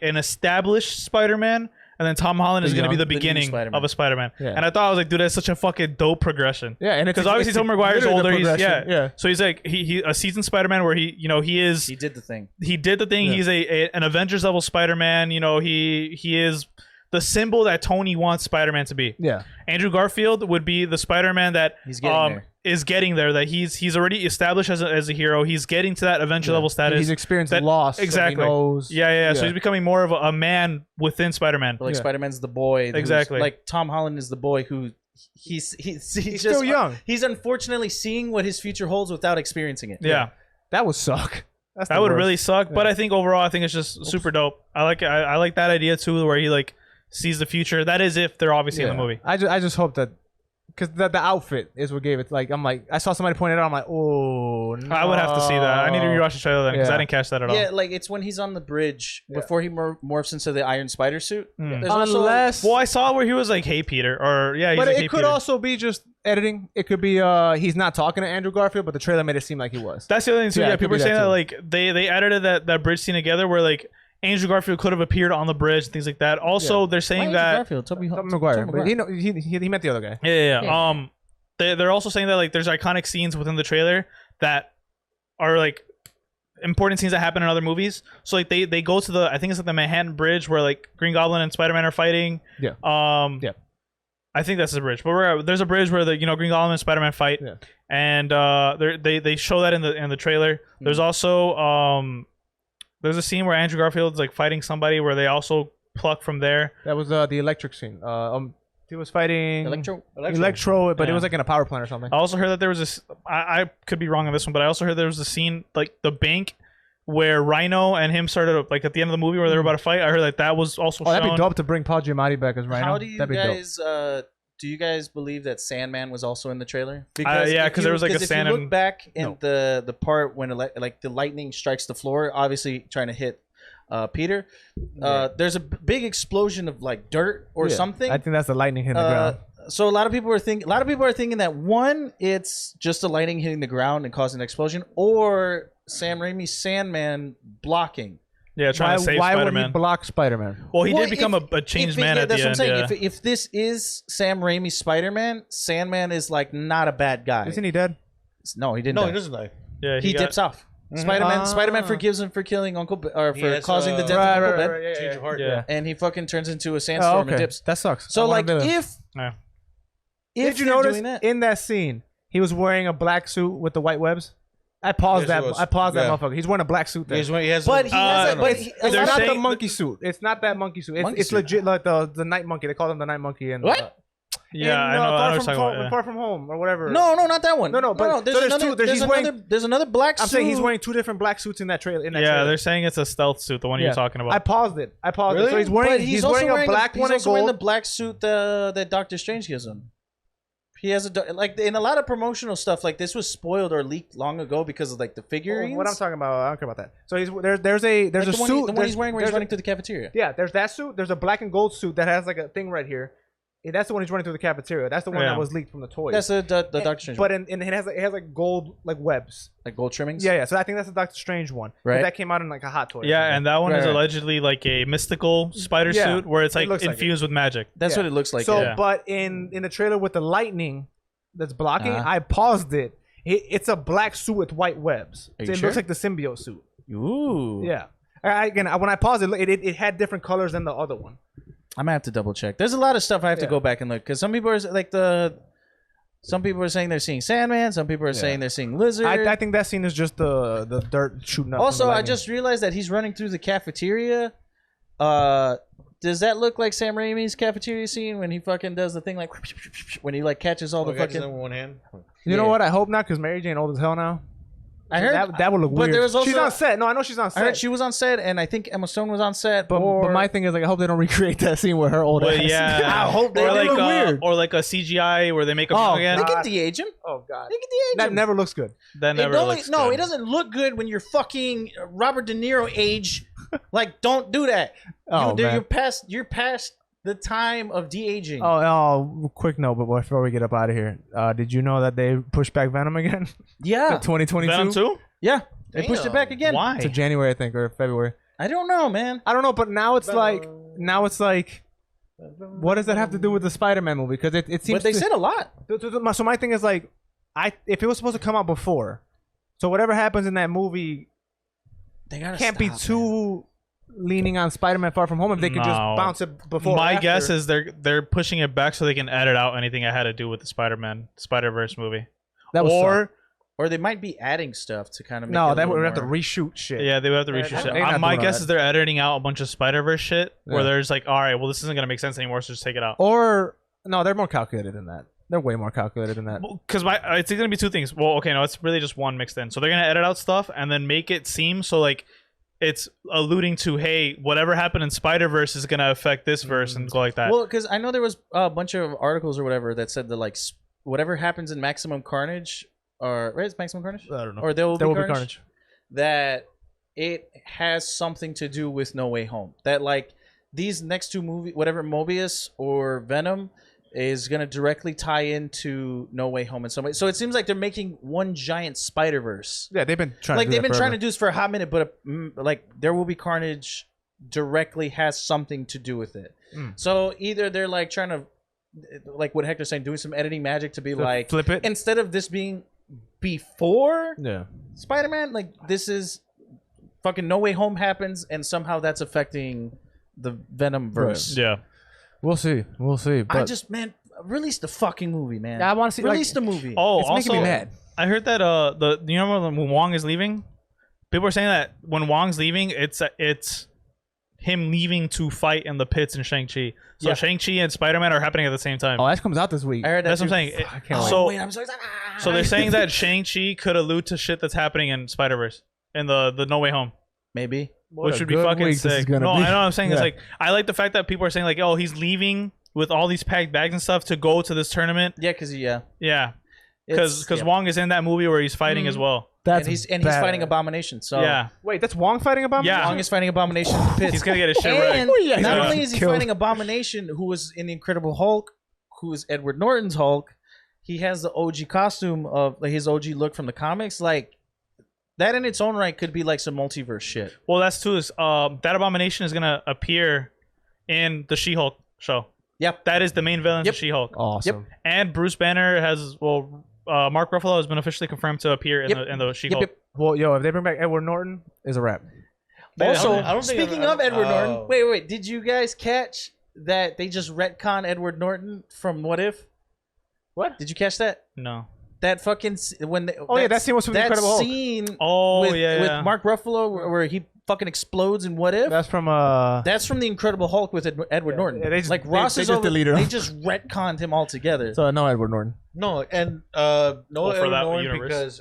an established Spider-Man. And then Tom Holland is going to be the the new beginning Spider-Man. of a Spider-Man. Yeah. And I thought, I was like, dude, that's such a fucking dope progression. Yeah, and Because obviously Tobey Maguire's older. He's Yeah. So he's like he a seasoned Spider-Man where he He did the thing. he did the thing. Yeah. He's an Avengers level Spider-Man. He is the symbol that Tony wants Spider-Man to be. Yeah. Andrew Garfield would be the Spider-Man that He's getting there. is getting there. That he's already established as a hero. He's getting to that Avenger level status. He's experienced that- loss. So exactly. he knows. Yeah. So he's becoming more of a man within Spider-Man. But like Yeah. Spider-Man's the boy. who's- Exactly. Like Tom Holland is the boy who he's just still young. He's unfortunately seeing what his future holds without experiencing it. Yeah. That would suck. That's That the would worst. really suck. But I think overall, I think it's just super dope. I like that idea too, where he like sees the future. That is if they're obviously in the movie. I just hope that because the outfit is what gave it. Like I saw somebody point it out. I'm like, oh no. I would have to see that. I need to rewatch the trailer then because I Yeah. didn't catch that at all. Yeah, like it's when he's on the bridge before he morphs into the Iron Spider suit. Mm. There's also- Unless, Well, I saw where he was like, "Hey, Peter," or yeah, he's but like, it "Hey, could Peter." also be just editing. It could be he's not talking to Andrew Garfield, but the trailer made it seem like he was. That's the other thing too. Yeah, Yeah, it could people are be saying that that too. like they edited that bridge scene together where like Andrew Garfield could have appeared on the bridge and things like that. Also, they're Why saying Andrew that Garfield, Tobey Maguire, but he meant the other guy. yeah. They're also saying that like there's iconic scenes within the trailer that are like important scenes that happen in other movies. So like they go to the I think it's like the Manhattan Bridge where like Green Goblin and Spider-Man are fighting. Yeah. Yeah. I think that's the bridge, but there's a bridge where the Green Goblin and Spider-Man fight, Yeah. and they show that in the trailer. There's also there's a scene where Andrew Garfield's like fighting somebody where they also pluck from there. That was the electric scene. He was fighting Electro. but it Yeah. was like in a power plant or something. I also heard that there was this. I could be wrong on this one, but I also heard there was a scene like the bank where Rhino and him started like at the end of the movie where they were about to fight. I heard that was also Oh, that'd shown. be dope to bring Paul Giamatti back as Rhino. How do you that'd be dope. guys do you guys believe that Sandman was also in the trailer? Yeah, if 'cause you- there was, like, a if sand you look and- back in the part when like the lightning strikes the floor, obviously trying to hit Peter. There's a big explosion of like dirt or Yeah. something. I think that's the lightning hitting the ground. So a lot of people are thinking that one, it's just the lightning hitting the ground and causing an explosion, or Sam Raimi's Sandman blocking. Yeah, trying to save Why would Spider-Man. he block Spider-Man? Well, he Well, did become a changed man at the that's end. what I'm saying. Yeah. If this is Sam Raimi's Spider-Man, Sandman is like not a bad guy. Isn't he dead? No, he didn't. No, die. he doesn't die. Yeah, He got- dips off. Spider-Man forgives him for killing Uncle or He for has, causing the death of Uncle Ben, Change of heart. Yeah. and he fucking turns into a sandstorm and dips. That sucks. So I like wanna be there. if Yeah. Did you they're notice doing that, in that scene he was wearing a black suit with the white webs? I paused Yes, he that. was. I paused that Yeah. motherfucker. He's wearing a black suit there. He has but he has Uh, a, but it's- he, It's They're not the saying- monkey suit. It's not that monkey suit. Monkey It's suit. legit like the night monkey. They call him the night monkey. And What? Yeah, I know. I know what Far you're from talking home, about. Yeah. Far from home or whatever. no, not that one. No, but- There's so there's another. two. There's- There's he's wearing- another. There's another black I'm suit. saying he's wearing two different black suits in that trailer. Yeah, trailer. they're saying it's a stealth suit, the one Yeah. you're talking about. I paused it. So Really? he's wearing. But He's also wearing a black he's one in also wearing the gold. black suit that Doctor Strange gives him. He has like in a lot of promotional stuff. Like this was spoiled or leaked long ago because of like the figurines. What I'm talking about, I don't care about that. So he's there's a Like a the one, suit. the one he's wearing when he's there's a- running through the cafeteria. Yeah, there's that suit. There's a black and gold suit that has like a thing right here. Yeah, that's the one he's running through the cafeteria. That's the one Yeah. that was leaked from the toys. That's the Doctor Strange. But one. it has like gold like webs. Like gold trimmings. Yeah. So I think that's the Doctor Strange one. 'Cause Right. That came out in like a hot toy. or Yeah, something. and that one is Right. allegedly like a mystical spider Yeah, suit where it's it like looks like infused with magic. That's Yeah. what it looks like. So, yeah. but in the trailer with the lightning that's blocking, Uh-huh. I paused it. It's a black suit with white webs. Are So you it sure? looks like the symbiote suit. Ooh. Yeah. Again, when I paused it, it had different colors than the other one. I'm gonna have to double check. There's a lot of stuff I have to go back and look because some people are like some people are saying they're seeing Sandman. Some people are saying they're seeing Lizard. I think that scene is just the dirt shooting up. Also, I just realized that he's running through the cafeteria. Does that look like Sam Raimi's cafeteria scene when he fucking does the thing like when he like catches all the fucking? in one hand. You know what? I hope not, because Mary Jane old as hell now. I heard that would look weird. There was also, she's on set. No, I know she's on set. I heard she was on set, and I think Emma Stone was on set. But my thing is, like, I hope they don't recreate that scene with her old ass. Yeah, I hope they or look weird. Or like a CGI where they make him again. They can de-age him. Oh god, they can de-age him. That never looks good. That never looks No, good. it doesn't look good when you're fucking Robert De Niro age. Like, don't do that. You're past the time of de-aging. Oh, quick note, but before we get up out of here, did you know that they pushed back Venom again? Yeah, 2022. Venom 2? Yeah, they pushed it back again. Why? To January, I think, or February. I don't know, man. I don't know, but now it's like, what does that have to do with the Spider-Man movie? Because it seems. But they said a lot. So my thing is like, if it was supposed to come out before, so whatever happens in that movie, they can't be too leaning on Spider-Man Far From Home if they could just bounce it before. My guess is they're pushing it back so they can edit out anything that had to do with the Spider-Verse movie. That was or they might be adding stuff to kind of make they would have to reshoot shit. Yeah, they would have to reshoot shit. My guess is they're editing out a bunch of Spider-Verse shit where there's like, all right, well, this isn't gonna make sense anymore, so just take it out. Or no, they're more calculated than that. They're way more calculated than that. Because it's gonna be two things. Well, okay, no, it's really just one mixed in. So they're gonna edit out stuff and then make it seem so like it's alluding to, hey, whatever happened in Spider-Verse is gonna affect this verse and go like that. Well, because I know there was a bunch of articles or whatever that said that like whatever happens in Maximum Carnage, or right, it's Maximum Carnage. I don't know. Or there will be Carnage. That it has something to do with No Way Home. That like these next two movies, whatever Mobius or Venom, is gonna directly tie into No Way Home in some way. So it seems like they're making one giant Spider-Verse. Yeah, they've been trying. Like they've been trying to do this for a hot minute, but like There Will Be Carnage directly has something to do with it. So either they're like trying to, like what Hector's saying, doing some editing magic to be like flip it instead of this being before Spider-Man, like this is fucking No Way Home happens, and somehow that's affecting the Venom verse. Yeah. We'll see. But I just, man, release the fucking movie, man. I want to see release the movie. Oh, it's also, making me mad. I heard that you know when Wong is leaving, people are saying that when Wong's leaving, it's him leaving to fight in the pits in Shang-Chi. So Shang-Chi and Spider-Man are happening at the same time. Oh, that comes out this week. I heard that's what I'm saying. I can't wait. So wait, I'm so excited. So they're saying that Shang-Chi could allude to shit that's happening in Spider-Verse in the No Way Home. Maybe. Which would be fucking sick. No, I know what I'm saying. It's like, I like the fact that people are saying like, oh, he's leaving with all these packed bags and stuff to go to this tournament. Yeah, because because Wong is in that movie where he's fighting as well. And he's fighting Abomination. So yeah. Wait, that's Wong fighting Abomination? Yeah. Wong is fighting Abomination in the pits. He's gonna get his shit and wrecked. not only is he fighting Abomination, who was in the Incredible Hulk, who is Edward Norton's Hulk, he has the OG costume of like, his OG look from the comics. Like that in its own right could be like some multiverse shit. Well, that's too. That Abomination is gonna appear in the She-Hulk show. Yep. That is the main villain of She-Hulk. Awesome. Yep. And Bruce Banner has Mark Ruffalo has been officially confirmed to appear in the She-Hulk. Well, if they bring back Edward Norton, is a wrap. Also, speaking of Edward Norton, wait, did you guys catch that they just retcon Edward Norton from What If? What? Did you catch that? No. That fucking that scene was from the Incredible Hulk. That scene with Mark Ruffalo where he fucking explodes in What If? That's from That's from the Incredible Hulk with Edward Norton. Yeah, like Ross is just deleted him. They just retconned him altogether. So no Edward Norton. No, and Edward Norton universe.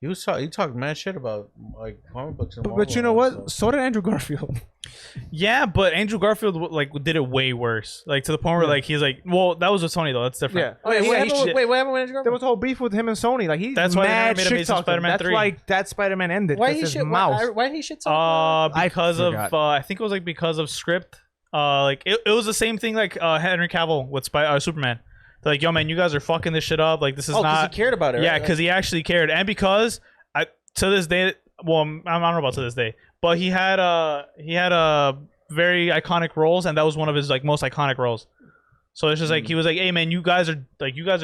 because he talked mad shit about like comic books and but you know what? So did Andrew Garfield. Yeah, but Andrew Garfield like did it way worse. Like to the point where like he's like, well, that was with Sony though. That's different. Yeah. Wait, what happened with Andrew Garfield? There was a whole beef with him and Sony. Like that's why mad they never made Spider-Man 3. That's why that Spider-Man ended. Why he shit? Why he shit? Because of I think it was like because of script. Like it was the same thing like Henry Cavill with Superman. They're like, yo man, you guys are fucking this shit up. Like this is not. Because he cared about it. Yeah, because he actually cared, and because to this day, well, I don't know about to this day, but he had a very iconic roles, and that was one of his like most iconic roles. So it's just like he was like, "Hey man, you guys are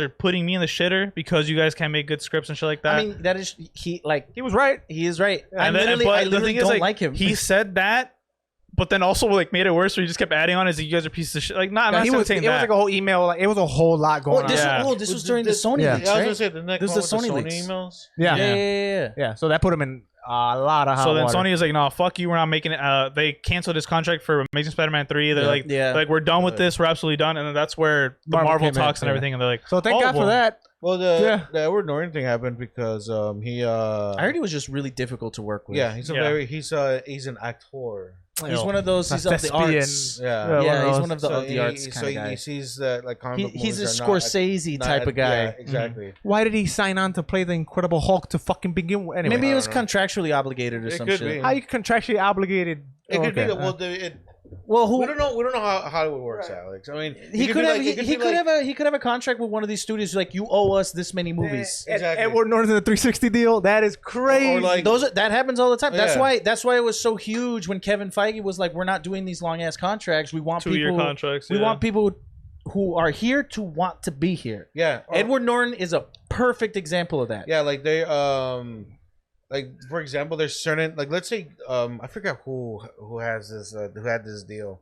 putting me in the shitter because you guys can't make good scripts and shit like that." I mean, that is he was right. He is right. I literally don't like him. He said that but then also like made it worse, where he just kept adding on as you guys are pieces of shit. Like, nah, I'm not it was saying it was that. like a whole email. Like, it was a whole lot going on. This was during the Sony yeah. leaks, Yeah, I was right? gonna say the next This one is the with Sony Sony leaks. emails. Yeah. Yeah. So that put him in a lot of hot So then water. Sony is like, no, fuck you, we're not making it. They canceled his contract for Amazing Spider-Man 3. They're like, we're done with this. We're absolutely done. And then that's where the Marvel Marvel came in, talks and everything. And they're like, So thank God for that. Well, the Edward Norton thing happened because he. I heard he was just really difficult to work with. Yeah, he's an actor. He's one of those. He's of the arts. Yeah, he's one of the arts kind of guy. He sees that like comic book He's a movies are Scorsese type of guy. Yeah, exactly. Why did he sign on to play the Incredible Hulk to fucking begin with? Anyway, Maybe he was contractually obligated or some could shit. be. how you contractually obligated? It could be Okay. Well, we don't know how Hollywood works, Alex. I mean, he could have a contract with one of these studios like you owe us this many movies. Exactly. Edward Norton's in the 360 deal. That is crazy. Or like That happens all the time. That's Yeah. why it was so huge when Kevin Feige was like, we're not doing these long ass contracts. We want 2-year people. contracts. We want people who are here to want to be here. yeah, Edward Norton is a perfect example of that. Yeah, like they like for example, there's certain like let's say I forgot who has this who had this deal,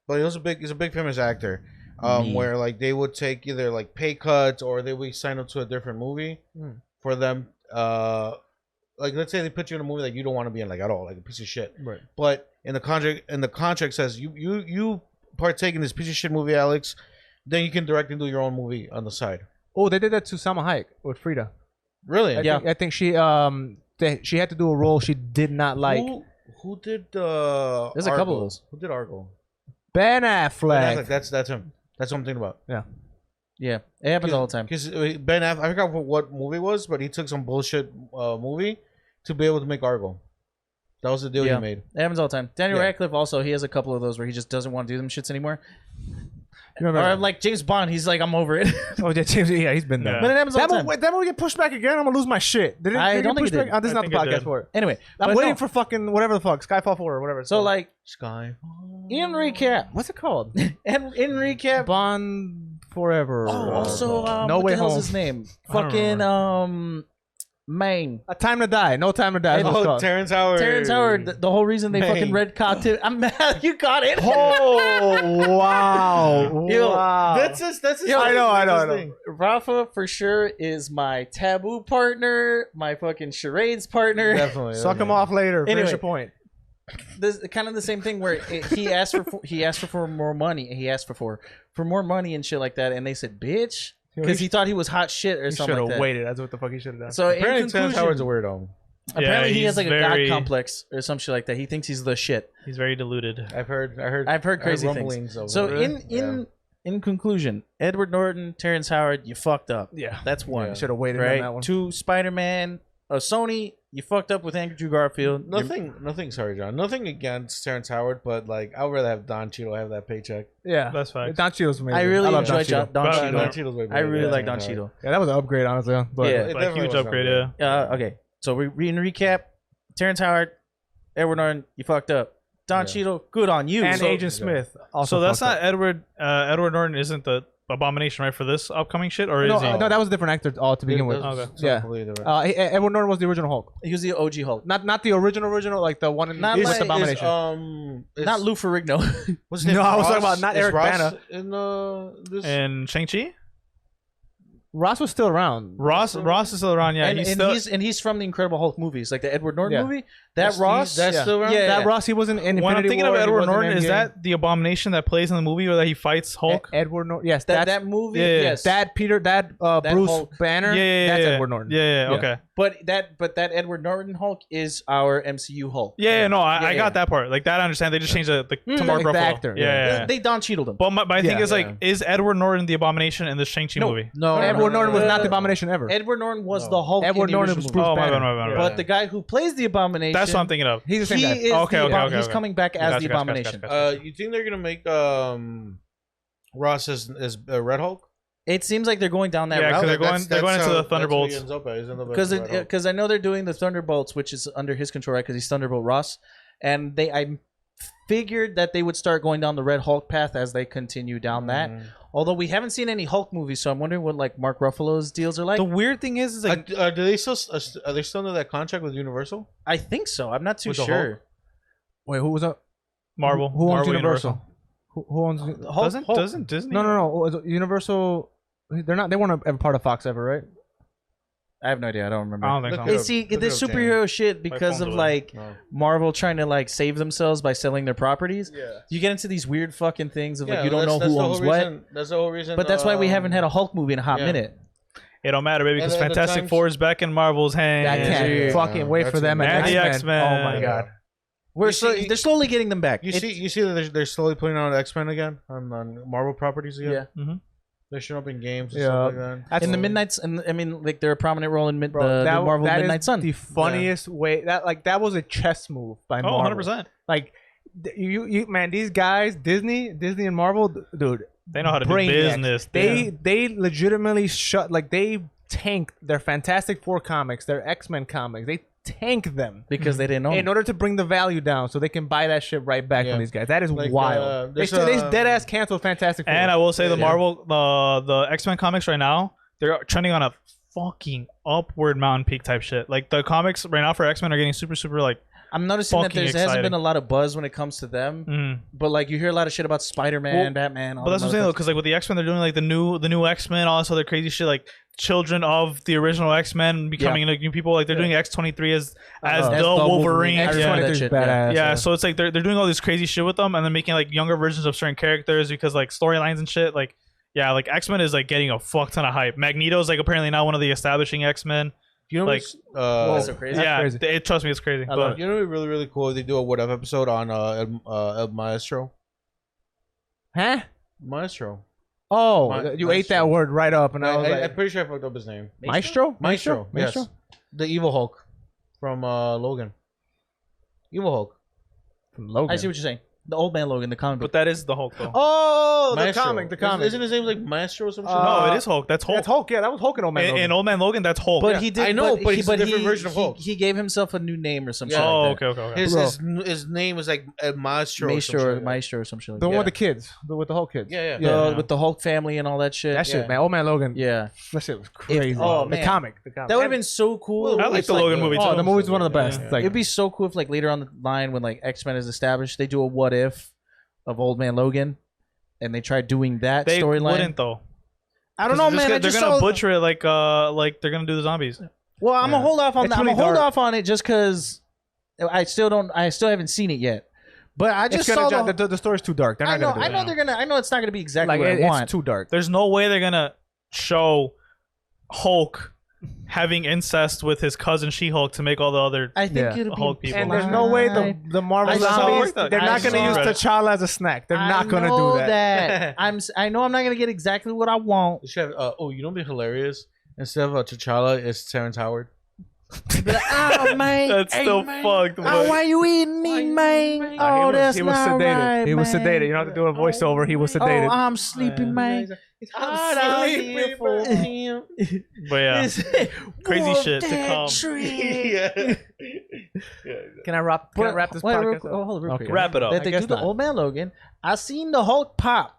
but he's a big famous actor where like they would take either like pay cuts or they would sign up to a different movie for them like let's say they put you in a movie that you don't want to be in like at all, like a piece of shit, Right. but in the contract says you partake in this piece of shit movie, Alex, then you can direct and do your own movie on the side. Oh, they did that to Salma Hayek with Frida. Really? I think she she had to do a role she did not like. Who did There's a couple of those. Who did Argo? Ben Affleck. That's him. That's what I'm thinking about. Yeah, it happens all the time. Because Ben Affleck, I forgot what movie it was, but he took some bullshit movie to be able to make Argo. That was the deal he made. It happens all the time. Daniel Yeah. Radcliffe also, he has a couple of those where he just doesn't want to do them shits anymore. You remember Or that? like James Bond, he's like, I'm over it. Oh, yeah, James. Yeah, he's been there. Yeah. But it happens all the time. That movie get pushed back again. I'm gonna lose my shit. Did it, I did it don't get think pushed it back? did. Oh, this is I not the think it podcast did. for it. Anyway, I'm but waiting no. for fucking whatever the fuck, Skyfall 4 or whatever. It's So called. like, Sky. in recap, What's it called? in recap. Bond Forever. Oh, also, No what Way the hell's Home. his name? I don't Fucking Maine. A Time to Die. No Time to Die. That's what it's Oh, called. Terrence Howard. Terrence Howard. The whole reason they Maine. fucking red cocked it. I'm mad you got it. Oh wow! Yo, wow. That's his. Yo, I know. thing. Rafa for sure is my taboo partner, my fucking charades partner. Definitely. Suck him off later. Anyway. Finish your point. This kind of the same thing where he asked for more money. He asked for more money and shit like that, and they said, "Bitch," because he thought he was hot shit or He something should like have that. waited. That's what the fuck he should have done. So in Apparently, Terrence Howard's a conclusion, weirdo. apparently he has like he's a very- god complex or some shit like that. He thinks he's the shit. He's very deluded. I've heard Crazy things. rumblings of So it. in conclusion, Edward Norton, Terrence Howard, you fucked up. yeah, That's one. you should have waited on that Right? one. Two, Spider-Man. Sony, you fucked up with Andrew Garfield. Nothing. Sorry, John. Nothing against Terrence Howard, but like I'd rather have Don Cheadle have that paycheck. Yeah, That's facts. Don Cheadle's amazing. I really love enjoy Don Don Cheadle. Cheadle. Don Cheadle's way I better really than like Don Terrence Cheadle. Yeah, that was an upgrade, honestly. But Yeah. It Like, definitely huge was upgrade, upgrade. yeah. Okay, so in recap, Terrence Howard, Edward Norton, you fucked up. Don Cheadle, good on you. and So- Agent Smith. Also So that's fucked not up. Edward Norton isn't the Abomination, right, for this upcoming shit, or No, is he? no, that was a different actor to begin with. Okay. Yeah. Edward Norton was the original Hulk, He was the OG Hulk. not the original, like the one in Not with like- Abomination. Not Lou Ferrigno. What's his name? No, I was Ross? talking about not Is Eric Ross Bana. in this. And Shang-Chi? Ross was still around. Ross is still around, yeah. and he's from the Incredible Hulk movies, like the Edward Norton Yeah. movie. That Ross, that's yeah. still around. Yeah. That Ross, he was in Infinity when I'm thinking War, of he Edward was in Norton, is Endgame. that the Abomination that plays in the movie where that he fights Hulk? Edward Norton? Yes, that that's movie. Yeah, yeah. Yes, Bruce Hulk. Banner. yeah, That's yeah. Edward Norton. Yeah, Yeah. okay. But that Edward Norton Hulk is our MCU Hulk. Yeah, no, I Yeah. got that part. Like that, I understand. They just changed the to Mark like the Ruffalo. actor, Yeah. They Don Cheadled him. But my thing Yeah. is like, is Edward Norton the Abomination in this Shang-Chi No. movie? No, Edward Norton was not the Uh, Abomination ever. Edward Norton was the Hulk. Edward in the Norton original was movie. Bruce Oh, my Banner. bad, my bad. But the guy who plays the Abomination, That's what I'm thinking of. He's the same he guy. is Okay, the okay, Abom- okay, He's okay. coming back as Gotcha, the gotcha, Abomination. gotcha. You think they're gonna make Ross as Red Hulk? It seems like they're going down that Yeah, route. 'cause they're going into the That's what Thunderbolts. he ends up as. He's end up as Red Hulk. Because I know they're doing the Thunderbolts, which is under his control, right? Because he's Thunderbolt Ross, and I figured that they would start going down the Red Hulk path as they continue down that. Although we haven't seen any Hulk movies, so I'm wondering what like Mark Ruffalo's deals are like. The weird thing is like, do they still are they still under that contract with Universal? I think so. I'm not too With the sure. Hulk? Wait, who was up? Marvel. Who owns Marvel Universal? Who owns? Doesn't Disney? No. Universal. They're not. They weren't a part of Fox ever, right? I have no idea. I don't remember. I don't think so. Hey, see, this superhero shit because of like Marvel trying to like save themselves by selling their properties. Yeah. You get into these weird fucking things of like you don't know who owns what. That's the whole reason. But that's why we haven't had a Hulk movie in a hot minute. It don't matter, baby, because Fantastic Four is back in Marvel's hands. I can't fucking wait for them and the X-Men. Oh my god. They're slowly getting them back. You see that they're slowly putting out X-Men again on Marvel properties again. Yeah. Mm-hmm. They're showing up in games and stuff like that. In the Midnights, and I mean, like they're a prominent role in the Marvel that Midnight is Sun. The funniest way that was a chess move by Marvel. 100%. Like you man, these guys, Disney and Marvel, dude, they know how to do brainiacs. business. They legitimately they tanked their Fantastic Four comics, their X-Men comics. They tanked them because they didn't know in order to bring the value down, so they can buy that shit right back from these guys. That is wild. They dead ass canceled Fantastic Four. And I will say the Marvel, the X-Men comics right now, they're trending on a fucking upward mountain peak type shit. Like the comics right now for X-Men are getting super like. I'm noticing that there hasn't been a lot of buzz when it comes to them, but like you hear a lot of shit about Spiderman, Batman. But that's what I'm saying though, because like with the X-Men, they're doing like the new X-Men, all this other crazy shit, like children of the original X-Men becoming like new people. Like they're doing X-23 as the Wolverine. X-23 is badass. Yeah, so it's like they're doing all this crazy shit with them, and then making like younger versions of certain characters because like storylines and shit. Like like X-Men is like getting a fuck ton of hype. Magneto's like apparently now one of the establishing X-Men. You know, like that's so crazy. Yeah, crazy. Trust me, it's crazy. But you know, it'd be really cool if they do a What If episode on El Maestro. Huh? Maestro. Oh, you ate that word right up, and I was like, I'm pretty sure I fucked up his name. Maestro. Yes. The Evil Hulk from Logan. Evil Hulk. From Logan. I see what you're saying. The old man Logan, the comic book. but that is the Hulk though. Oh, Maestro. the comic. Isn't his name like Maestro or some shit? No, it is Hulk. That's Hulk. That's Hulk. Yeah, that was Hulk in Old Man Logan. In Old Man Logan, that's Hulk. But he did. I know, but he's a different version of Hulk. He gave himself a new name or something. Oh, like that. okay. His name is like Maestro. Maestro or some shit. Like the that. one with the kids, with the Hulk kids. Yeah. With the Hulk family and all that shit. That shit, man. Old Man Logan. Yeah. That shit was crazy. Oh, the man. comic. That would have been so cool. I like the Logan movie too. Oh, the movie's one of the best. Yeah. Like, It'd be so cool if like later on the line when like X-Men is established, they do a what if of Old Man Logan, and they try doing that They storyline. wouldn't though. I don't know, man. They're gonna butcher it like they're gonna do the zombies. Well, I'm gonna hold off on It's that. I'm really gonna hold dark. off on it just because I still haven't seen it yet. But I just saw the story's too dark. They're not gonna do it. I know it's not gonna be exactly Like what I want. it's too dark. There's no way they're gonna show Hulk having incest with his cousin She-Hulk to make all the other. I think it'll be Hulk people. And there's no way the Marvel I saw zombies, it. they're not going to use T'Challa as a snack. They're not going to do that. I know I'm not gonna get exactly what I want. You should have, you know what'd be hilarious? Instead of T'Challa, it's Terrence Howard. Oh man, That's still fucked. Oh, why you eating me, man? Oh, that's he was not sedated. right, He was man. sedated. You don't have to do a voiceover. He was Oh, sedated. I'm sleepy, man. I'm sleepy for him. But yeah, crazy shit to come. Can I wrap this podcast up? Hold on, real quick. Okay. Wrap it up. That they I guess do the not. Old Man Logan. I seen the Hulk pop.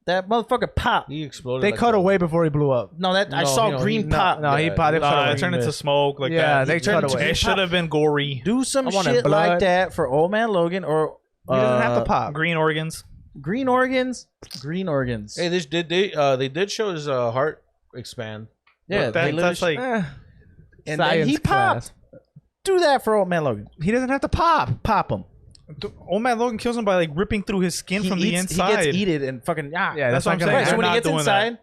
That motherfucker pop. He exploded. They like cut a- away before he blew up. No, I saw green pop. No, he Yeah. popped. It turned into smoke like Yeah, that. they cut away. It should have been gory. Do some I wanted shit like blood. that for Old Man Logan or He doesn't have to pop. Green organs. green organs. Green organs. Hey, they did show his heart expand. Yeah, But that's like Eh, and then science he class. popped. Do that for Old Man Logan. He doesn't have to pop. Pop him. Old Man Logan kills him by like ripping through his skin from the inside. He gets eated and fucking Yeah, That's what I'm not gonna saying. So They're when he not gets doing inside,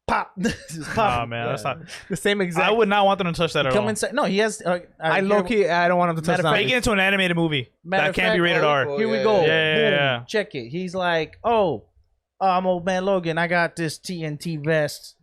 pop. Just pop. Oh man, that's not. The same exact. I would not want them to touch that at Come all. inside. No, he has. I low key. I don't want him to touch Matter of fact, Make it zombies. into an animated movie Matter that of can't be fact, rated R. oh, Here we yeah, go. yeah, Boom. yeah. Check it. He's like, I'm Old Man Logan. I got this TNT vest.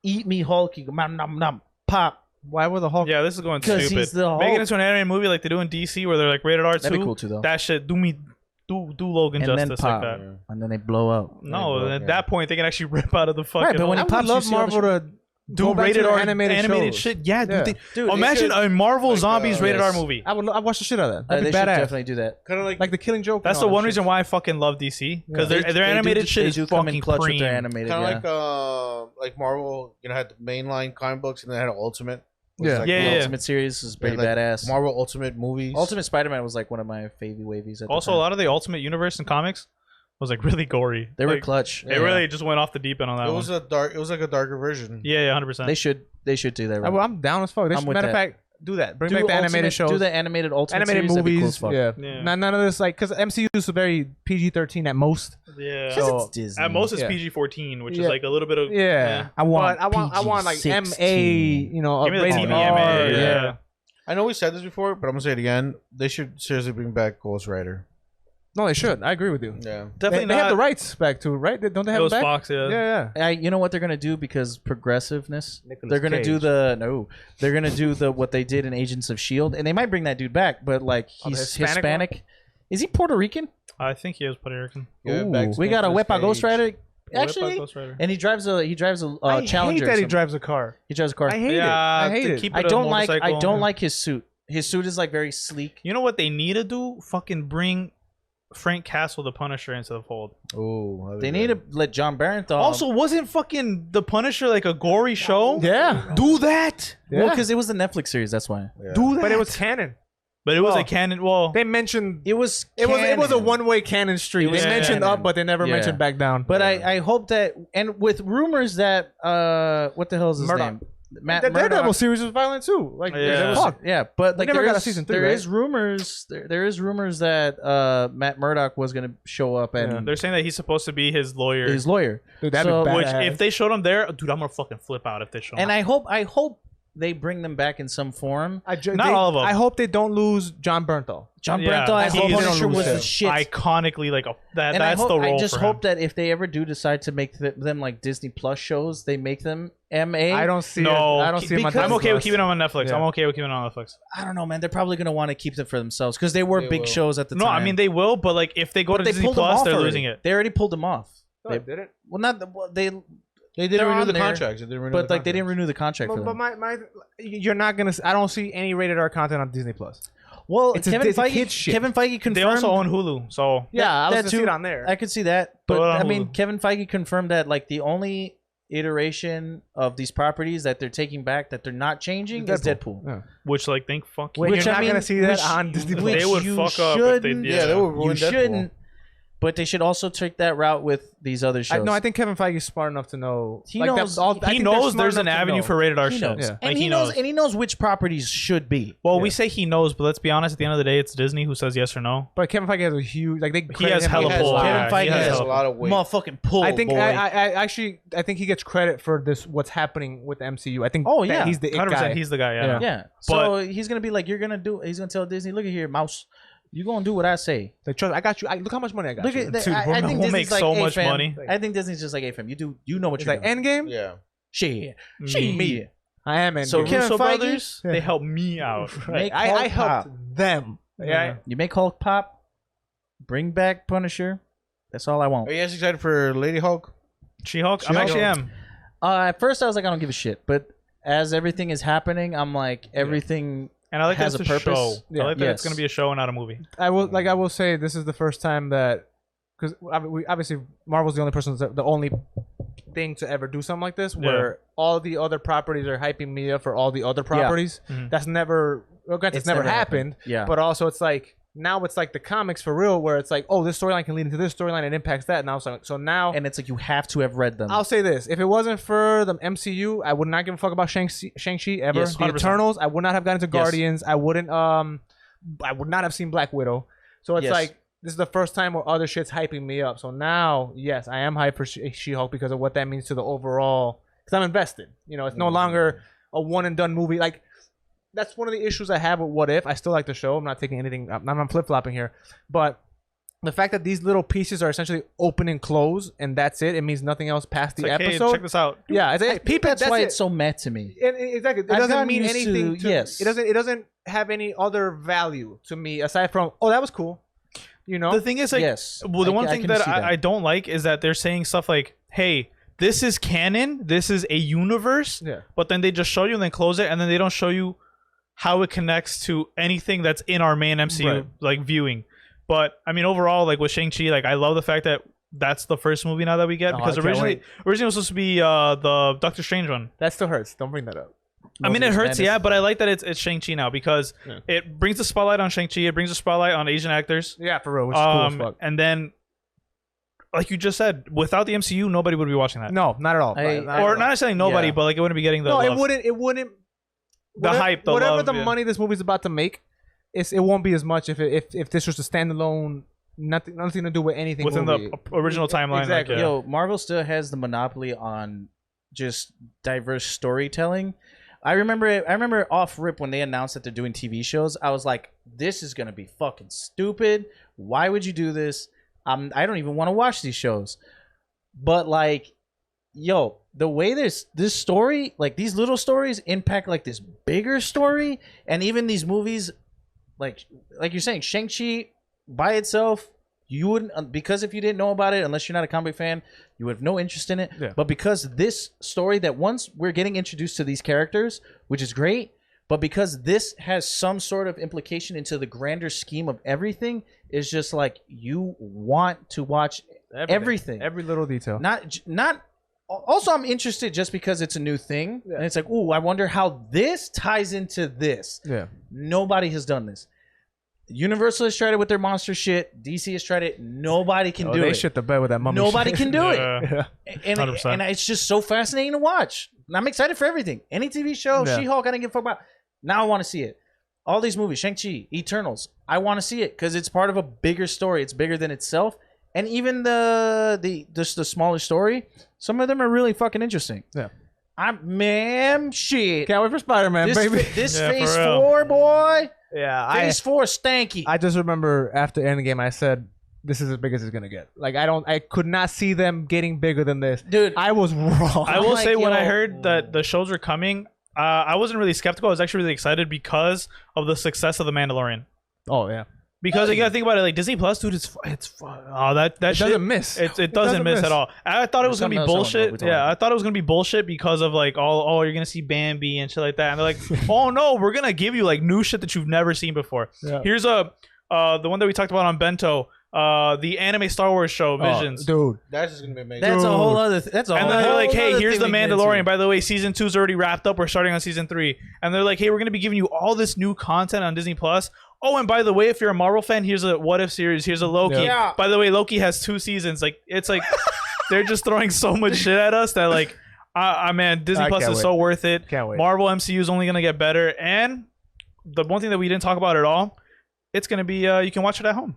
Eat me, Hulk. You go, nom, nom, nom. Pop. Why would the Hulk? Yeah, this is going 'Cause stupid. he's the Make Hulk. it into an animated movie like they do in DC where they're like rated R2. That'd be cool too, though. That shit do Logan And then justice pop. like that. And then they blow up. No, at that point they can actually rip out of the fucking. Right, but when I he would pops, love you see all the Marvel to do go back rated to the R animated shows. shit. Yeah, Yeah. Dude, imagine a Marvel Zombies rated R yes. movie. I watch the shit out of that. That'd they be should badass. definitely do that. Kind of Like the Killing Joke. That's and the all one that reason shit. why I fucking love DC because They their do- animated shit they is do come in fucking clutch with cream. their animated. Kind Yeah. of like Marvel, had the mainline comic books and they had an Ultimate. was Yeah. like, Yeah, The yeah. Ultimate series is pretty like badass. Marvel Ultimate movies. Ultimate Spider-Man was like one of my favy wavies. At the Also, a time. lot of the Ultimate Universe in comics was like really gory. They were Like, clutch. It really just went off the deep end on that It one. was a dark. It was like a darker version. Yeah, 100%. They should do that. Right? I'm down as fuck. I'm with Matter of that. fact, do that. Bring Do back the Ultimate- animated shows. Do the animated Ultimate animated series, that'd be cool movies. as fuck. Yeah. Yeah. None of this like because MCU is very PG-13 at most. Yeah. Because So, it's Disney. At most, it's Yeah. PG-14, which Yeah. is like a little bit of Yeah, I want but I want like PG-16. MA. You know, Give me the rated TV R, MA. yeah. Yeah. I know we said this before, but I'm gonna say it again. They should seriously bring back Ghost Rider. No, they should. I agree with you. Yeah. Definitely They not. have the rights back too, right? Don't they have It it was back? Fox, yeah. Yeah, You know what they're gonna do because progressiveness. Nicolas They're gonna do Cage. They're gonna do the what they did in Agents of Shield, and they might bring that dude back, but like Oh, the he's Hispanic Hispanic. Is he Puerto Rican? I think he was Puerto Rican. Yeah, Ooh, back to we got a Nicolas Wepa Ghost Cage. Rider. What Actually, about Ghost Rider? and he drives a I Challenger. hate that he some- drives a car. He drives a car. I hate it. Yeah, I hate to it. keep I it a don't like motorcycle. his suit. His suit is like very sleek. You know what they need to do? Fucking bring Frank Castle, the Punisher, into the fold. Oh, They need to let John Barenthal. Also, wasn't fucking the Punisher like a gory show? Yeah, Do that. well, yeah. because it was the Netflix series. That's why. Do that. But it was canon. But it was Well, a canon. Well, They mentioned It was. it was a canon. one-way canon street. It was They mentioned canon. up, but they never Yeah. mentioned back down. But I hope that, and with rumors that what the hell is his Murdoch. name? Matt the Daredevil Murdoch. series was violent too. Like, Yeah. fuck. Yeah, but like never there got a is- season 3, there right? is rumors. There is rumors that Matt Murdoch was gonna show up and they're saying that he's supposed to be his lawyer. his lawyer. Dude, that'd So- be Which, badass. if they showed him there, dude, I'm gonna fucking flip out if they show him. And I hope they bring them back in some form. Not all of them. I hope they don't lose John Bernthal. John Yeah, Bernthal as I hope they Punisher don't was lose the him. shit. iconically, like that. And That's the role. I just for hope him. that if they ever do decide to make them like Disney Plus shows, they make them MA. I don't see. No, I don't see him on because- I'm okay Disney with keeping Plus. him on Netflix. Yeah. I'm okay with keeping him on Netflix. I don't know, man. They're probably gonna want to keep them for themselves because they were They big will. shows at the No, time. I mean they will, but like if they go but to they Disney pulled them Plus, off they're already. losing it. They already pulled them off. No, they didn't. Well, not the, well, they, They They're didn't renew on the there, contracts. They didn't renew but the like they didn't contracts. renew the contract for But them. my, you're not gonna. I don't see any rated R content on Disney Plus. Well, It's a- Kevin it's a Feige, kid shit. Kevin Feige confirmed. They also own Hulu, so Yeah, I was that gonna see too. it on there. I could see that, but Throw it on I mean, Hulu. Kevin Feige confirmed that like the only iteration of these properties that they're taking back that they're not changing is Deadpool. Yeah. which like think fuck you. Wait, Which you're I not mean, gonna see that which- on Disney Plus. which They would you fuck up if they shouldn't- did. Yeah, they would You ruin Deadpool. shouldn't. But they should also take that route with these other shows. No, I think Kevin Feige is smart enough to know. He like, knows- I He think they're knows smart there's an enough to avenue know. for rated R he shows. knows, Yeah. and he knows which properties should be. Well, Yeah. we say he knows, but let's be honest. At the end of the day, it's Disney who says yes or no. But Kevin Feige has a huge like they. He credit has him hella a has pull. lot. a lot. Kevin Feige he has has a lot of weight. Motherfucking pull. I think boy. I think he gets credit for this. What's happening with the MCU? I think. Oh, that yeah. he's the it 100%. guy. He's the guy. Yeah. Yeah. yeah. So he's gonna be like, he's gonna tell Disney, look at here, mouse, you gonna do what I say. Like, trust, I got you. Look how much money I got. Look you. at that. Dude, I we'll think make Disney's like, so hey, much fam, money. I think Disney's just like, hey fam, you know what It's you're like doing. Endgame. Yeah. Shit. Me. I am Endgame. So Russo Kevin Feige- brothers, they help me out. Make I Hulk helped pop. them. Yeah. You make Hulk pop, bring back Punisher. That's all I want. Are you guys excited for Lady Hulk? She-Hulk. I She-Hulk. actually am. At first I was like, I don't give a shit, but as everything is happening, I'm like, everything. And I like Has that a it's a purpose. show. Yeah. I like that it's Yes. going to be a show and not a movie. I will say this is the first time that because obviously Marvel's the only person the only thing to ever do something like this where all the other properties are hyping me up for all the other properties. Mhm. That's never granted, it's never happened. Yeah. But also it's like now it's like the comics for real where it's like, oh, this storyline can lead into this storyline and impacts that now. So now And it's like you have to have read them. I'll say this: if it wasn't for the MCU, I would not give a fuck about Shang-Chi ever. Yes, the 100%. Eternals, I would not have gotten into Yes. Guardians. I wouldn't. I would not have seen Black Widow. So it's Yes. like this is the first time where other shit's hyping me up. So now, yes, I am hyped for She-Hulk because of what that means to the overall. Because I'm invested. You know, it's no longer a one and done movie. Like that's one of the issues I have with What If. I still like the show. I'm not taking anything. I'm flip flopping here, but. The fact that these little pieces are essentially open and close, and that's it. It means nothing else past It's the like, hey, episode. check this out. Yeah, it's, I think that's why it's so mad to me. exactly. It I've doesn't gotten mean used anything. to- yes. It doesn't have any other value to me aside from that was cool. You know. The thing is, like, Yes. well, the I- one I thing can that see that. I don't like is that they're saying stuff like, hey, this is canon, this is a universe, Yeah. but then they just show you and then close it, and then they don't show you how it connects to anything that's in our main MCU Right. like viewing. But I mean, overall, like with Shang-Chi, like I love the fact that that's the first movie now that we get Oh, because I can't originally it was supposed to be the Doctor Strange one. That still hurts. Don't bring that up. I mean, it hurts, Madness. yeah, but I like that it's Shang-Chi now because it brings the spotlight on Shang-Chi. It brings the spotlight on Asian actors. Yeah, for real. Which is cool as fuck. And then, like you just said, without the MCU, nobody would be watching that. No, not at all. Not necessarily nobody, but like it wouldn't be getting the love. it wouldn't. It wouldn't. The hype, the whatever love, the money this movie's about to make, it won't be as much if this was a standalone, nothing to do with anything within movie. the original timeline. Exactly. Like, yeah. Yo, Marvel still has the monopoly on just diverse storytelling. I remember off rip when they announced that they're doing TV shows. I was like, this is gonna be fucking stupid. Why would you do this? I don't even want to watch these shows. But like, yo, the way this story, like these little stories impact like this bigger story, and even these movies, like you're saying, Shang-Chi by itself, you wouldn't, because if you didn't know about it, unless you're not a comic fan, you would have no interest in it. Yeah. But because this story, that once we're getting introduced to these characters, which is great, but because this has some sort of implication into the grander scheme of everything, is just like you want to watch everything. Every little detail. Not. Also, I'm interested just because it's a new thing, and it's like, ooh, I wonder how this ties into this. Yeah. Nobody has done this. Universal has tried it with their monster shit. DC has tried it. Nobody can do They it. shit the bed with that mummy. Nobody shit. can do it. Yeah. And 100%. it's just so fascinating to watch. And I'm excited for everything. Any TV show, Yeah. She-Hulk, I didn't give a fuck about. Now I want to see it. All these movies, Shang-Chi, Eternals, I want to see it because it's part of a bigger story. It's bigger than itself. And even the smaller story, some of them are really fucking interesting. Yeah. Shit. Can't wait for Spider-Man, This, baby. this Yeah, for phase real. 4, boy. Yeah, Phase 4, stanky. I just remember after Endgame, I said, "This is as big as it's gonna get." Like I could not see them getting bigger than this. Dude, I was wrong. I will like, say when I yo- heard that the shows were coming, I wasn't really skeptical. I was actually really excited because of the success of The Mandalorian. Oh yeah, Because you gotta think about it, like Disney Plus, dude, it's oh that it shit doesn't miss. It doesn't miss at all. I thought it was gonna be Something else I don't know. bullshit. Yeah, I thought it was gonna be bullshit because of like you're gonna see Bambi and shit like that. And they're like, oh no, we're gonna give you like new shit that you've never seen before. Yeah. Here's the one that we talked about on Bento, the anime Star Wars show Visions. Dude. That's just gonna be amazing. that's a Dude. whole other. That's a And whole then they're like, hey, other here's thing the we can get Mandalorian. into. By the way, season 2's already wrapped up. We're starting on season 3. And they're like, hey, we're gonna be giving you all this new content on Disney Plus. Oh, and by the way, if you're a Marvel fan, here's a What If series. Here's a Loki. Yeah. By the way, Loki has 2 seasons. Like, it's like they're just throwing so much shit at us that like, man, Disney I Plus can't is wait. so worth it. Can't wait. Marvel MCU is only gonna get better. And the one thing that we didn't talk about at all, it's gonna be you can watch it at home.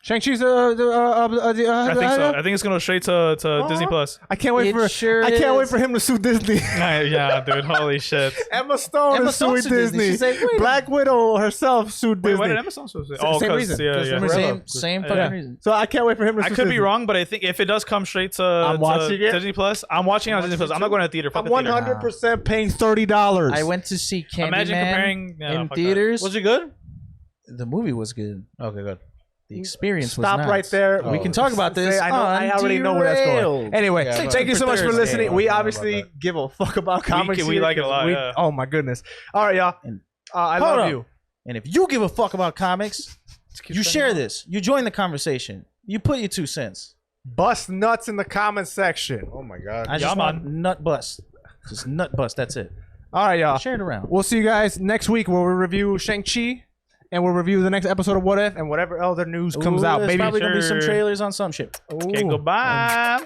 Shang-Chi's I think so. I think it's gonna go straight to Disney Plus. I can't wait It for sure I can't wait is. for him to sue Disney. Yeah, dude. Holy shit. Emma Stone Emma is Stone suing sued Disney. Disney. She's like, wait a Black Widow herself sued Wait, Disney. why did Emma Stone say? Same 'cause- reason. Yeah, Just yeah. remember- Same fucking Yeah. reason. So I can't wait for him to I sue could be Disney. wrong, but I think if it does come straight to, watching it. Disney Plus, I'm watching it on Disney Plus. I'm not going to the theater. Fuck I'm the theater. 100% paying $30. I went to see Candyman Imagine comparing in fuck theaters. Was it good? The movie was good. Okay, good. The experience was Stop not. right there. We can talk about this. I already know where that's going. Derailed. Anyway, Yeah, but- thank you so much for Thursday. listening. We Yeah, obviously about give a fuck about comics. we here like it a 'cause lot, yeah. Oh my goodness. All right, y'all. And- I Hold love up. you. And if you give a fuck about comics, you share this. You join the conversation. You put your 2 cents. Bust nuts in the comment section. Oh my god. I just Yeah, want nut bust. Just nut bust. That's it. All right, y'all. Share it around. We'll see you guys next week where we'll review Shang-Chi and we'll review the next episode of What If and whatever other news comes Ooh, out, there's baby. probably gonna be some Sure. trailers on some shit. Okay, Ooh. goodbye.